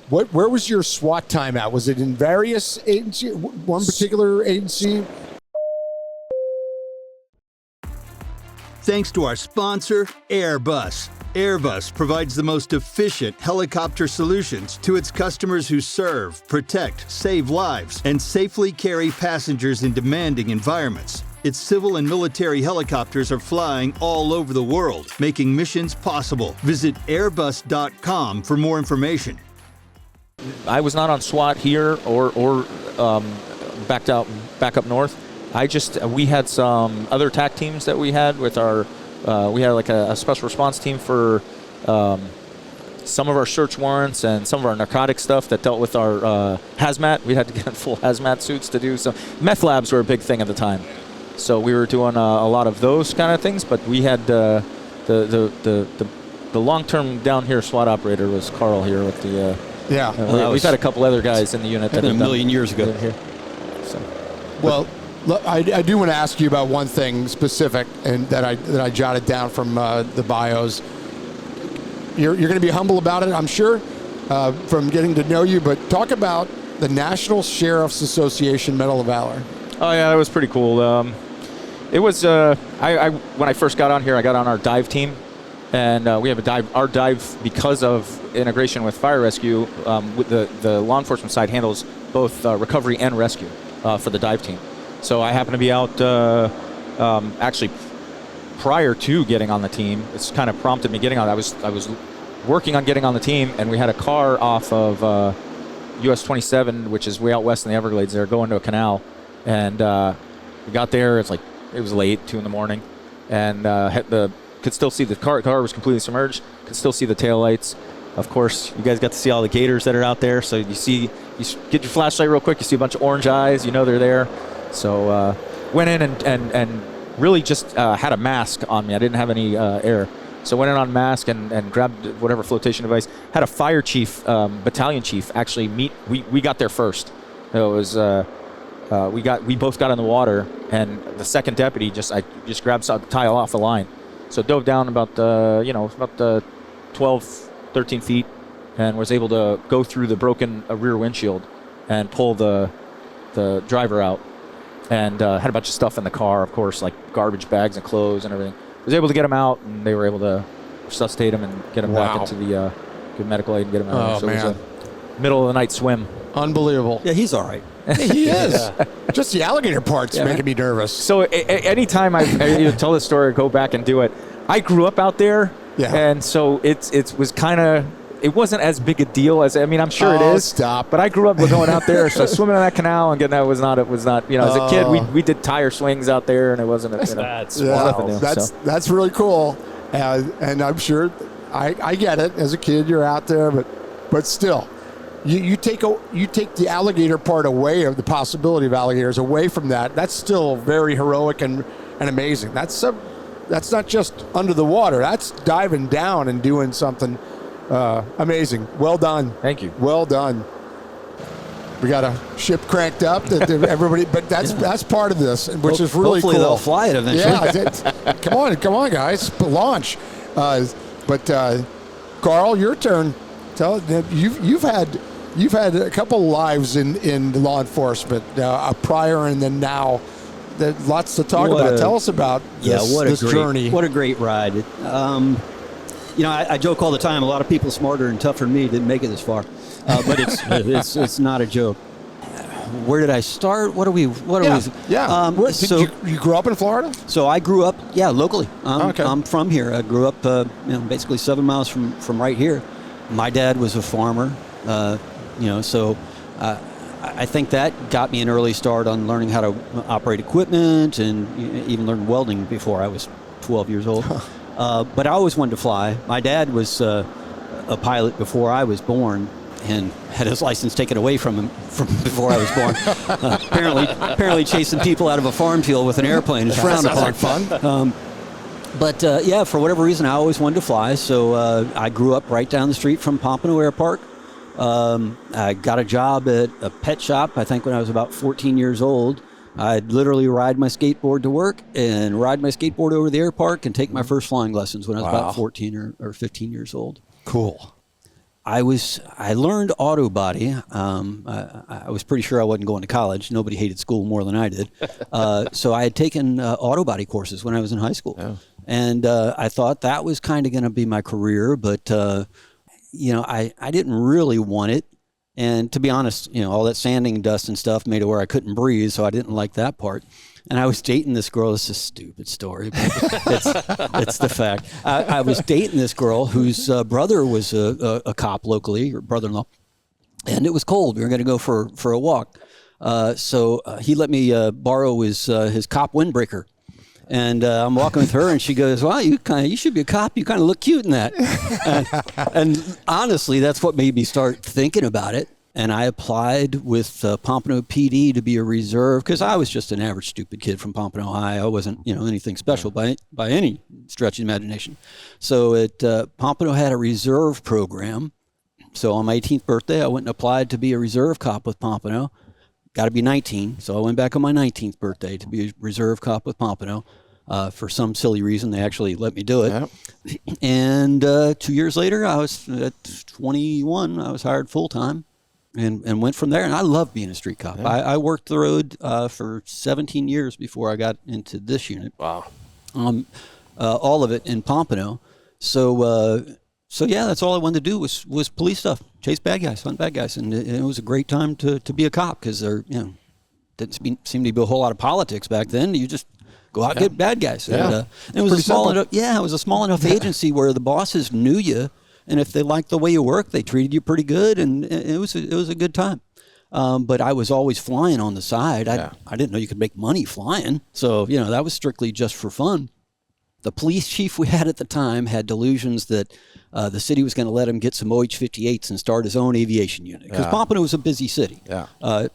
Where was your SWAT time at? Was it in various agencies, one particular agency? Thanks to our sponsor, Airbus. Airbus provides the most efficient helicopter solutions to its customers who serve, protect, save lives, and safely carry passengers in demanding environments. Its civil and military helicopters are flying all over the world, making missions possible. Visit airbus.com for more information. I was not on SWAT here or back up north. We had some other TAC teams that we had with our, we had like a special response team for some of our search warrants and some of our narcotic stuff that dealt with our hazmat. We had to get full hazmat suits to do some. Meth labs were a big thing at the time. So we were doing a lot of those kind of things, but we had the long-term down here SWAT operator was Carl here with the. We've had a couple other guys in the unit that a million years ago. Here. So. Well, I do want to ask you about one thing specific, and that I jotted down from the bios. you're going to be humble about it, I'm sure, from getting to know you. But talk about the National Sheriff's Association Medal of Valor. Oh yeah, that was pretty cool. It was when I first got on here, I got on our dive team, and we have a dive. Our dive, because of integration with fire rescue, with the law enforcement side handles both recovery and rescue for the dive team. So I happened to be out actually prior to getting on the team. It's kind of prompted me getting on. I was working on getting on the team, and we had a car off of US 27, which is way out west in the Everglades there, going to a canal. And we got there. It was late, 2 in the morning, and could still see the car. Car was completely submerged. Could still see the taillights. Of course, you guys got to see all the gators that are out there. So you get your flashlight real quick. You see a bunch of orange eyes. You know they're there. So went in and really just had a mask on me. I didn't have any air. So went in on mask and grabbed whatever flotation device. Had a fire chief, battalion chief, actually meet. We got there first. It was we both got in the water, and the second deputy I just grabbed the tile off the line. So dove down about 12, 13 feet, and was able to go through the broken rear windshield and pull the driver out. And had a bunch of stuff in the car, of course, like garbage bags and clothes and everything. Was able to get him out, and they were able to resuscitate him and get him back into the good medical aid and get him out. Oh, so man. It was a middle of the night swim. Unbelievable. Yeah, he's all right. He is. Just the alligator part's making me nervous. So anytime I tell this story or go back and do it, I grew up out there, and so it was kind of. It wasn't as big a deal as I'm sure it is. Stop. But I grew up going out there, so swimming in that canal and getting that was not. As a kid we did tire swings out there, and it wasn't. That's really cool, and I'm sure I get it. As a kid, you're out there, but still, you take the alligator part away, of the possibility of alligators away from that. That's still very heroic and amazing. That's not just under the water. That's diving down and doing something. Amazing. Well done. Thank you. Well done. We got a ship cranked up that everybody, but that's part of this, which is really hopefully cool. They'll fly it eventually. Yeah. Come on, guys. Launch. But Carl, your turn. You've had a couple lives in law enforcement, a prior and then now. There's lots to talk about. Tell us about this journey. What a great ride. I joke all the time. A lot of people smarter and tougher than me didn't make it this far, but it's not a joke. Where did I start? What are we? Yeah. You grew up in Florida? So I grew up, locally. Okay. I'm from here. I grew up, basically 7 miles from right here. My dad was a farmer, so I think that got me an early start on learning how to operate equipment and even learn welding before I was 12 years old. But I always wanted to fly. My dad was a pilot before I was born and had his license taken away from him from before I was born. Apparently chasing people out of a farm field with an airplane is frowned upon. Fun. But for whatever reason, I always wanted to fly. So I grew up right down the street from Pompano Air Park. I got a job at a pet shop, I think when I was about 14 years old. I'd literally ride my skateboard to work and ride my skateboard over the air park and take my first flying lessons when I was about 14 or 15 years old. Cool. I learned auto body. I was pretty sure I wasn't going to college. Nobody hated school more than I did. So I had taken auto body courses when I was in high school. Oh. And I thought that was kind of going to be my career, but I didn't really want it. And to be honest, all that sanding and dust and stuff made it where I couldn't breathe, so I didn't like that part. And I was dating this girl. This is a stupid story, but it's the fact. I was dating this girl whose brother was a cop locally, or brother-in-law, and it was cold. We were going to go for a walk. So he let me borrow his cop windbreaker. And I'm walking with her, and she goes, "Well, you should be a cop. You kind of look cute in that." And honestly, that's what made me start thinking about it. And I applied with Pompano PD to be a reserve because I was just an average stupid kid from Pompano High. I wasn't, anything special by any stretch of the imagination. So Pompano had a reserve program. So on my 18th birthday, I went and applied to be a reserve cop with Pompano. Got to be 19, so I went back on my 19th birthday to be a reserve cop with Pompano. For some silly reason, they actually let me do it. Yep. And 2 years later, I was at 21. I was hired full time, and went from there. And I love being a street cop. Yeah. I worked the road for 17 years before I got into this unit. Wow. All of it in Pompano. So yeah, that's all I wanted to do was police stuff, chase bad guys, hunt bad guys, and it was a great time to be a cop because there didn't seem to be a whole lot of politics back then. You just go out and get bad guys. Yeah. And it was a small enough, it was a small enough agency where the bosses knew you, and if they liked the way you worked, they treated you pretty good, and it was a good time. But I was always flying on the side. I didn't know you could make money flying, so that was strictly just for fun. The police chief we had at the time had delusions that the city was going to let him get some OH-58s and start his own aviation unit. Because Pompano was a busy city. Yeah.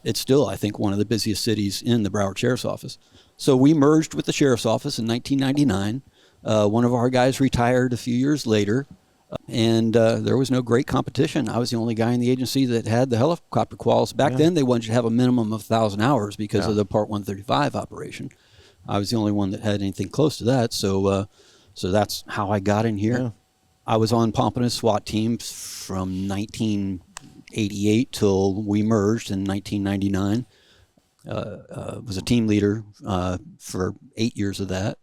It's still, I think, one of the busiest cities in the Broward Sheriff's Office. So we merged with the Sheriff's Office in 1999. One of our guys retired a few years later, and there was no great competition. I was the only guy in the agency that had the helicopter quals. Back then, they wanted you to have a minimum of 1,000 hours because of the Part 135 operation. I was the only one that had anything close to that, so that's how I got in here. Yeah. I was on Pompano's SWAT team from 1988 till we merged in 1999. Was a team leader for 8 years of that,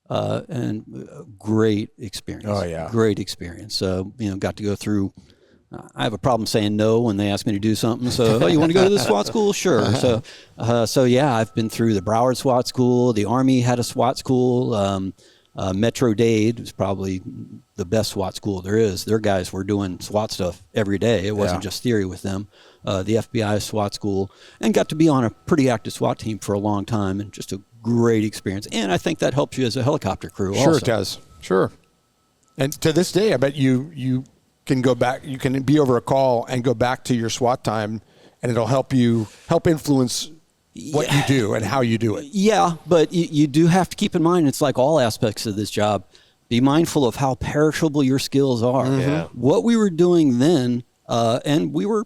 and great experience. Oh yeah, great experience. Got to go through. I have a problem saying no when they ask me to do something. So, you want to go to the SWAT school? Sure. So yeah, I've been through the Broward SWAT school. The Army had a SWAT school. Metro Dade was probably the best SWAT school there is. Their guys were doing SWAT stuff every day. It wasn't just theory with them. The FBI SWAT school, and got to be on a pretty active SWAT team for a long time, and just a great experience. And I think that helps you as a helicopter crew also. Sure it does. Sure. And to this day, I bet you can go back, you can be over a call and go back to your SWAT time, and it'll help influence what you do and how you do it. Yeah, but you do have to keep in mind, it's like all aspects of this job, be mindful of how perishable your skills are. Mm-hmm. Yeah. What we were doing then, and we were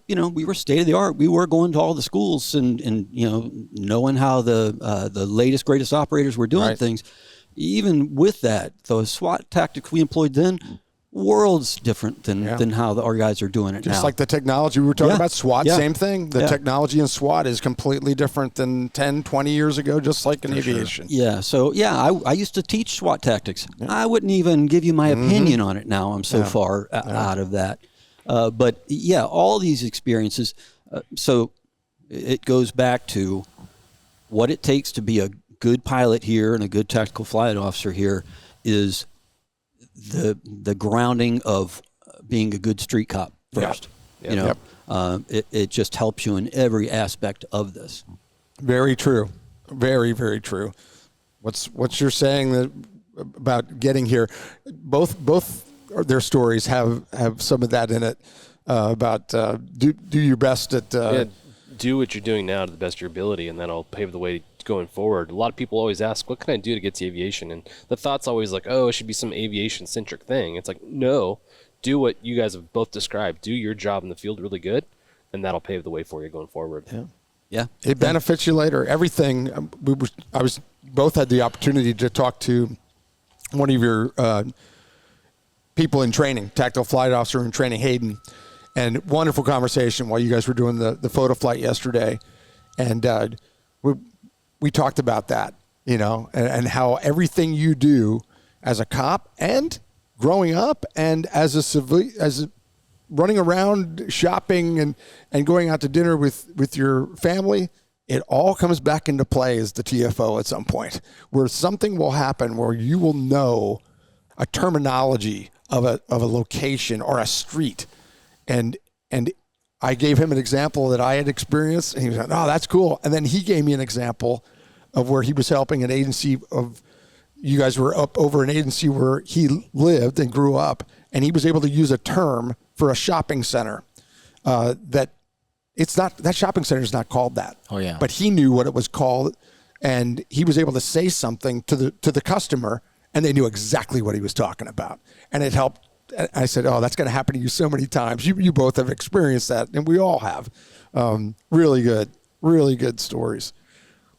state of the art. We were going to all the schools and knowing how the latest, greatest operators were doing things. Even with that, those SWAT tactics we employed then, worlds different than how our guys are doing it now. Just like the technology we were talking about, SWAT, same thing. The technology in SWAT is completely different than 10, 20 years ago, just like in aviation. Yeah, so I used to teach SWAT tactics. I wouldn't even give you my opinion on it now. I'm so far out of that. But yeah, all these experiences, so it goes back to what it takes to be a good pilot here and a good tactical flight officer here is the grounding of being a good street cop first. It just helps you in every aspect of this. Very true. Very, very true. What's your saying about getting here? Both their stories have some of that in it, about do your best at do what you're doing now to the best of your ability, and that'll pave the way going forward. A lot of people always ask, what can I do to get to aviation? And the thought's always like, it should be some aviation-centric thing. It's like, no, do what you guys have both described. Do your job in the field really good, and that'll pave the way for you going forward. Yeah. It benefits you later. Everything. Both had the opportunity to talk to one of your people in training, tactical flight officer in training, Hayden, and wonderful conversation while you guys were doing the photo flight yesterday. And we talked about that, and how everything you do as a cop and growing up and as a civilian, running around shopping and going out to dinner with your family, it all comes back into play as the TFO at some point, where something will happen where you will know a terminology of a location or a street. And I gave him an example that I had experienced, and he was like, "Oh, that's cool." And then he gave me an example of where he was helping an agency you guys were up over an agency where he lived and grew up, and he was able to use a term for a shopping center that shopping center is not called that. Oh yeah. But he knew what it was called, and he was able to say something to the customer, and they knew exactly what he was talking about, and it helped. I said, that's going to happen to you so many times. You both have experienced that, and we all have. Really good stories.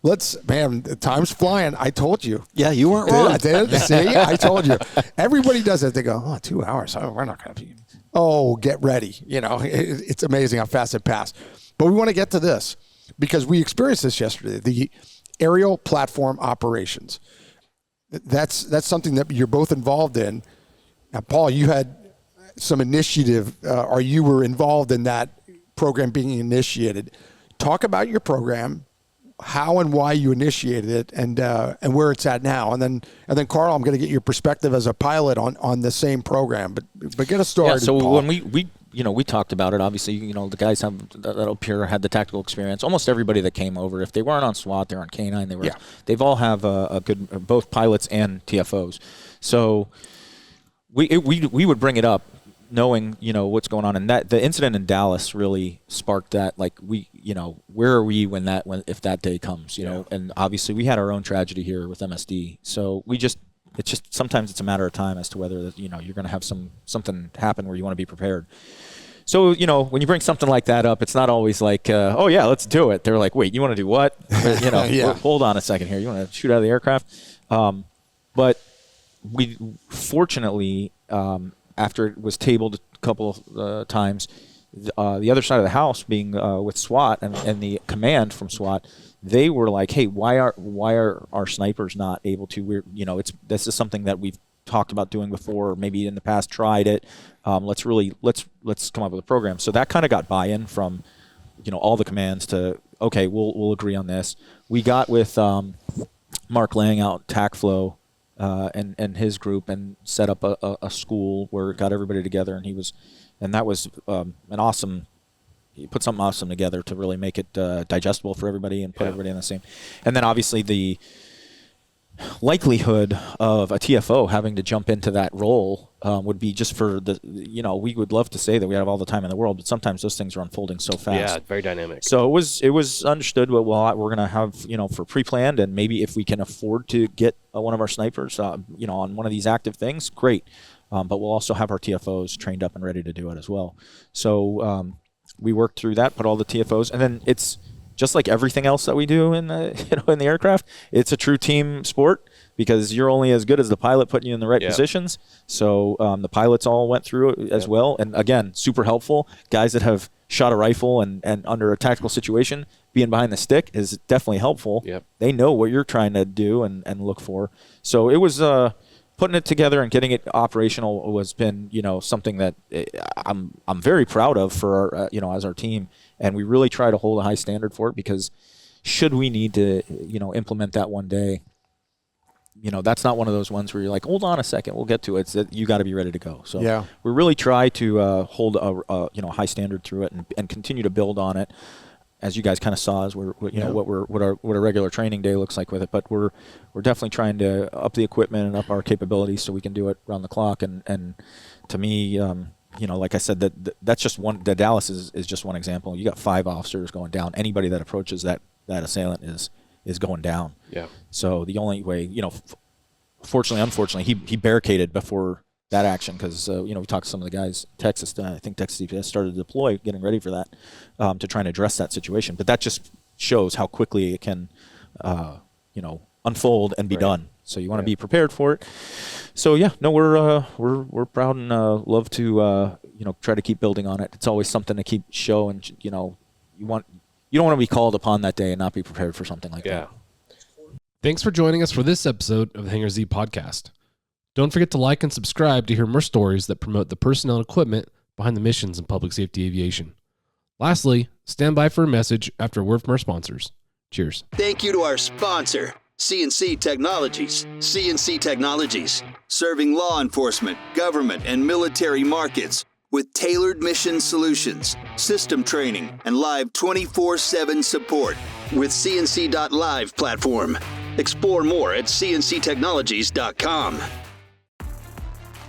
Man, time's flying. I told you. Yeah, you weren't wrong. See, I told you. Everybody does it. They go, 2 hours. Oh, we're not going to be. Oh, get ready. It's amazing how fast it passed. But we want to get to this because we experienced this yesterday. The aerial platform operations. That's something that you're both involved in. Now, Paul, you had some initiative, or you were involved in that program being initiated. Talk about your program, how and why you initiated it, and where it's at now, and then Carl, I'm going to get your perspective as a pilot on the same program. But get us started. Yeah. So Paul. when we talked about it, obviously, the guys that up here had the tactical experience. Almost everybody that came over, if they weren't on SWAT, they're on K9. They've all have a good, both pilots and TFOs. So we would bring it up, knowing what's going on, and that the incident in Dallas really sparked that. Like where are we if that day comes? And obviously we had our own tragedy here with MSD. So it's just sometimes it's a matter of time as to whether you're going to have something happen where you want to be prepared. So when you bring something like that up, it's not always like oh yeah, let's do it. They're like, wait, you want to do what? Hold on a second here. You want to shoot out of the aircraft? But we fortunately. After it was tabled a couple of times, the other side of the house, being with SWAT and the command from SWAT, they were like, "Hey, why are our snipers not able to? This is something that we've talked about doing before, or maybe in the past tried it. Let's come up with a program." So that kind of got buy-in from all the commands to, okay, we'll agree on this. We got with Mark laying out TACFlow. And his group, and set up a school where it got everybody together, and that was an awesome. He put something awesome together to really make it digestible for everybody and put everybody in the same. And then obviously the likelihood of a TFO having to jump into that role would be just for we would love to say that we have all the time in the world, but sometimes those things are unfolding so fast. Yeah, very dynamic. So it was understood. Well, we're going to have for pre-planned, and maybe if we can afford to get one of our snipers on one of these active things, great. But we'll also have our TFOs trained up and ready to do it as well. So we worked through that, put all the TFOs, and then it's just like everything else that we do in the in the aircraft. It's a true team sport, because you're only as good as the pilot putting you in the right positions. So the pilots all went through it as well. And again, super helpful. Guys that have shot a rifle and under a tactical situation, being behind the stick is definitely helpful. Yep. They know what you're trying to do and look for. So it was putting it together and getting it operational was been something that I'm very proud of for our, as our team. And we really try to hold a high standard for it, because should we need to implement that one day, that's not one of those ones where you're like, hold on a second, we'll get to it. It's that you got to be ready to go. So we really try to hold a high standard through it and continue to build on it, as you guys kind of saw as what our regular training day looks like with it. But we're definitely trying to up the equipment and up our capabilities so we can do it around the clock. And to me, like I said, that's just one. The Dallas is just one example. You got 5 officers going down. Anybody that approaches that assailant is going down. Yeah. So the only way, fortunately, unfortunately, he barricaded before that action, because we talked to some of the guys. Texas, I think Texas DPS started to deploy, getting ready for that, to try and address that situation. But that just shows how quickly it can, unfold and be done. So you want to be prepared for it. So we're proud and love to try to keep building on it. It's always something to keep show, and you don't want to be called upon that day and not be prepared for something like that. Thanks for joining us for this episode of the Hangar Z podcast. Don't forget to like and subscribe to hear more stories that promote the personnel and equipment behind the missions in public safety aviation. Lastly, stand by for a message after a word from our sponsors. Cheers. Thank you to our sponsor, CNC Technologies. CNC Technologies, serving law enforcement, government, and military markets with tailored mission solutions, system training, and live 24/7 support with CNC.live platform. Explore more at cnctechnologies.com.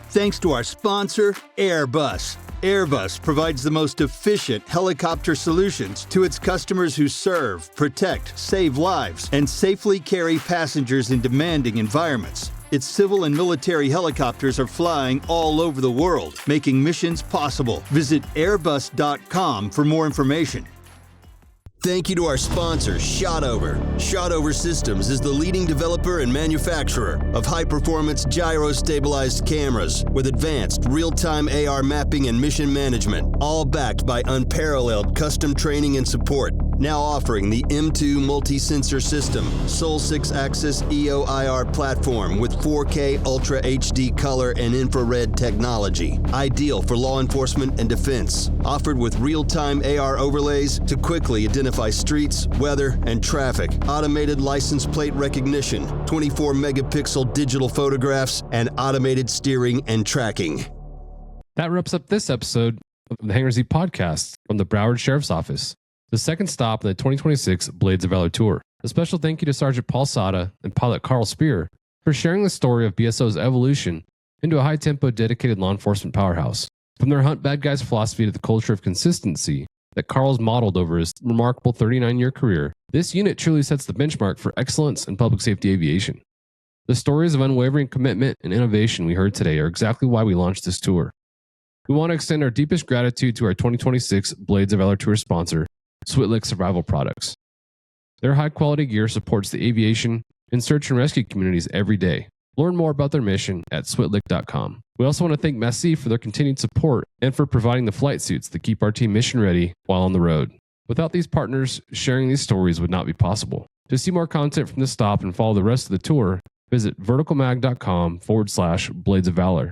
Thanks to our sponsor, Airbus. Airbus provides the most efficient helicopter solutions to its customers who serve, protect, save lives, and safely carry passengers in demanding environments. Its civil and military helicopters are flying all over the world, making missions possible. Visit airbus.com for more information. Thank you to our sponsor, Shotover. Shotover Systems is the leading developer and manufacturer of high-performance gyro-stabilized cameras with advanced real-time AR mapping and mission management, all backed by unparalleled custom training and support. Now offering the M2 multi-sensor system, sole 6-axis EO-IR platform with 4K Ultra HD color and infrared technology. Ideal for law enforcement and defense. Offered with real-time AR overlays to quickly identify streets, weather, and traffic. Automated license plate recognition, 24-megapixel digital photographs, and automated steering and tracking. That wraps up this episode of the Hangar Z podcast from the Broward Sheriff's Office, the second stop in the 2026 Blades of Valor Tour. A special thank you to Sgt Paul Seda and pilot Carl Spear for sharing the story of BSO's evolution into a high-tempo, dedicated law enforcement powerhouse. From their hunt bad guys philosophy to the culture of consistency that Carl's modeled over his remarkable 39-year career, this unit truly sets the benchmark for excellence in public safety aviation. The stories of unwavering commitment and innovation we heard today are exactly why we launched this tour. We want to extend our deepest gratitude to our 2026 Blades of Valor Tour sponsor, Switlick Survival Products. Their high-quality gear supports the aviation and search and rescue communities every day. Learn more about their mission at switlick.com. We also want to thank Massif for their continued support and for providing the flight suits that keep our team mission ready while on the road. Without these partners, sharing these stories would not be possible. To see more content from this stop and follow the rest of the tour, visit verticalmag.com/Blades of Valor.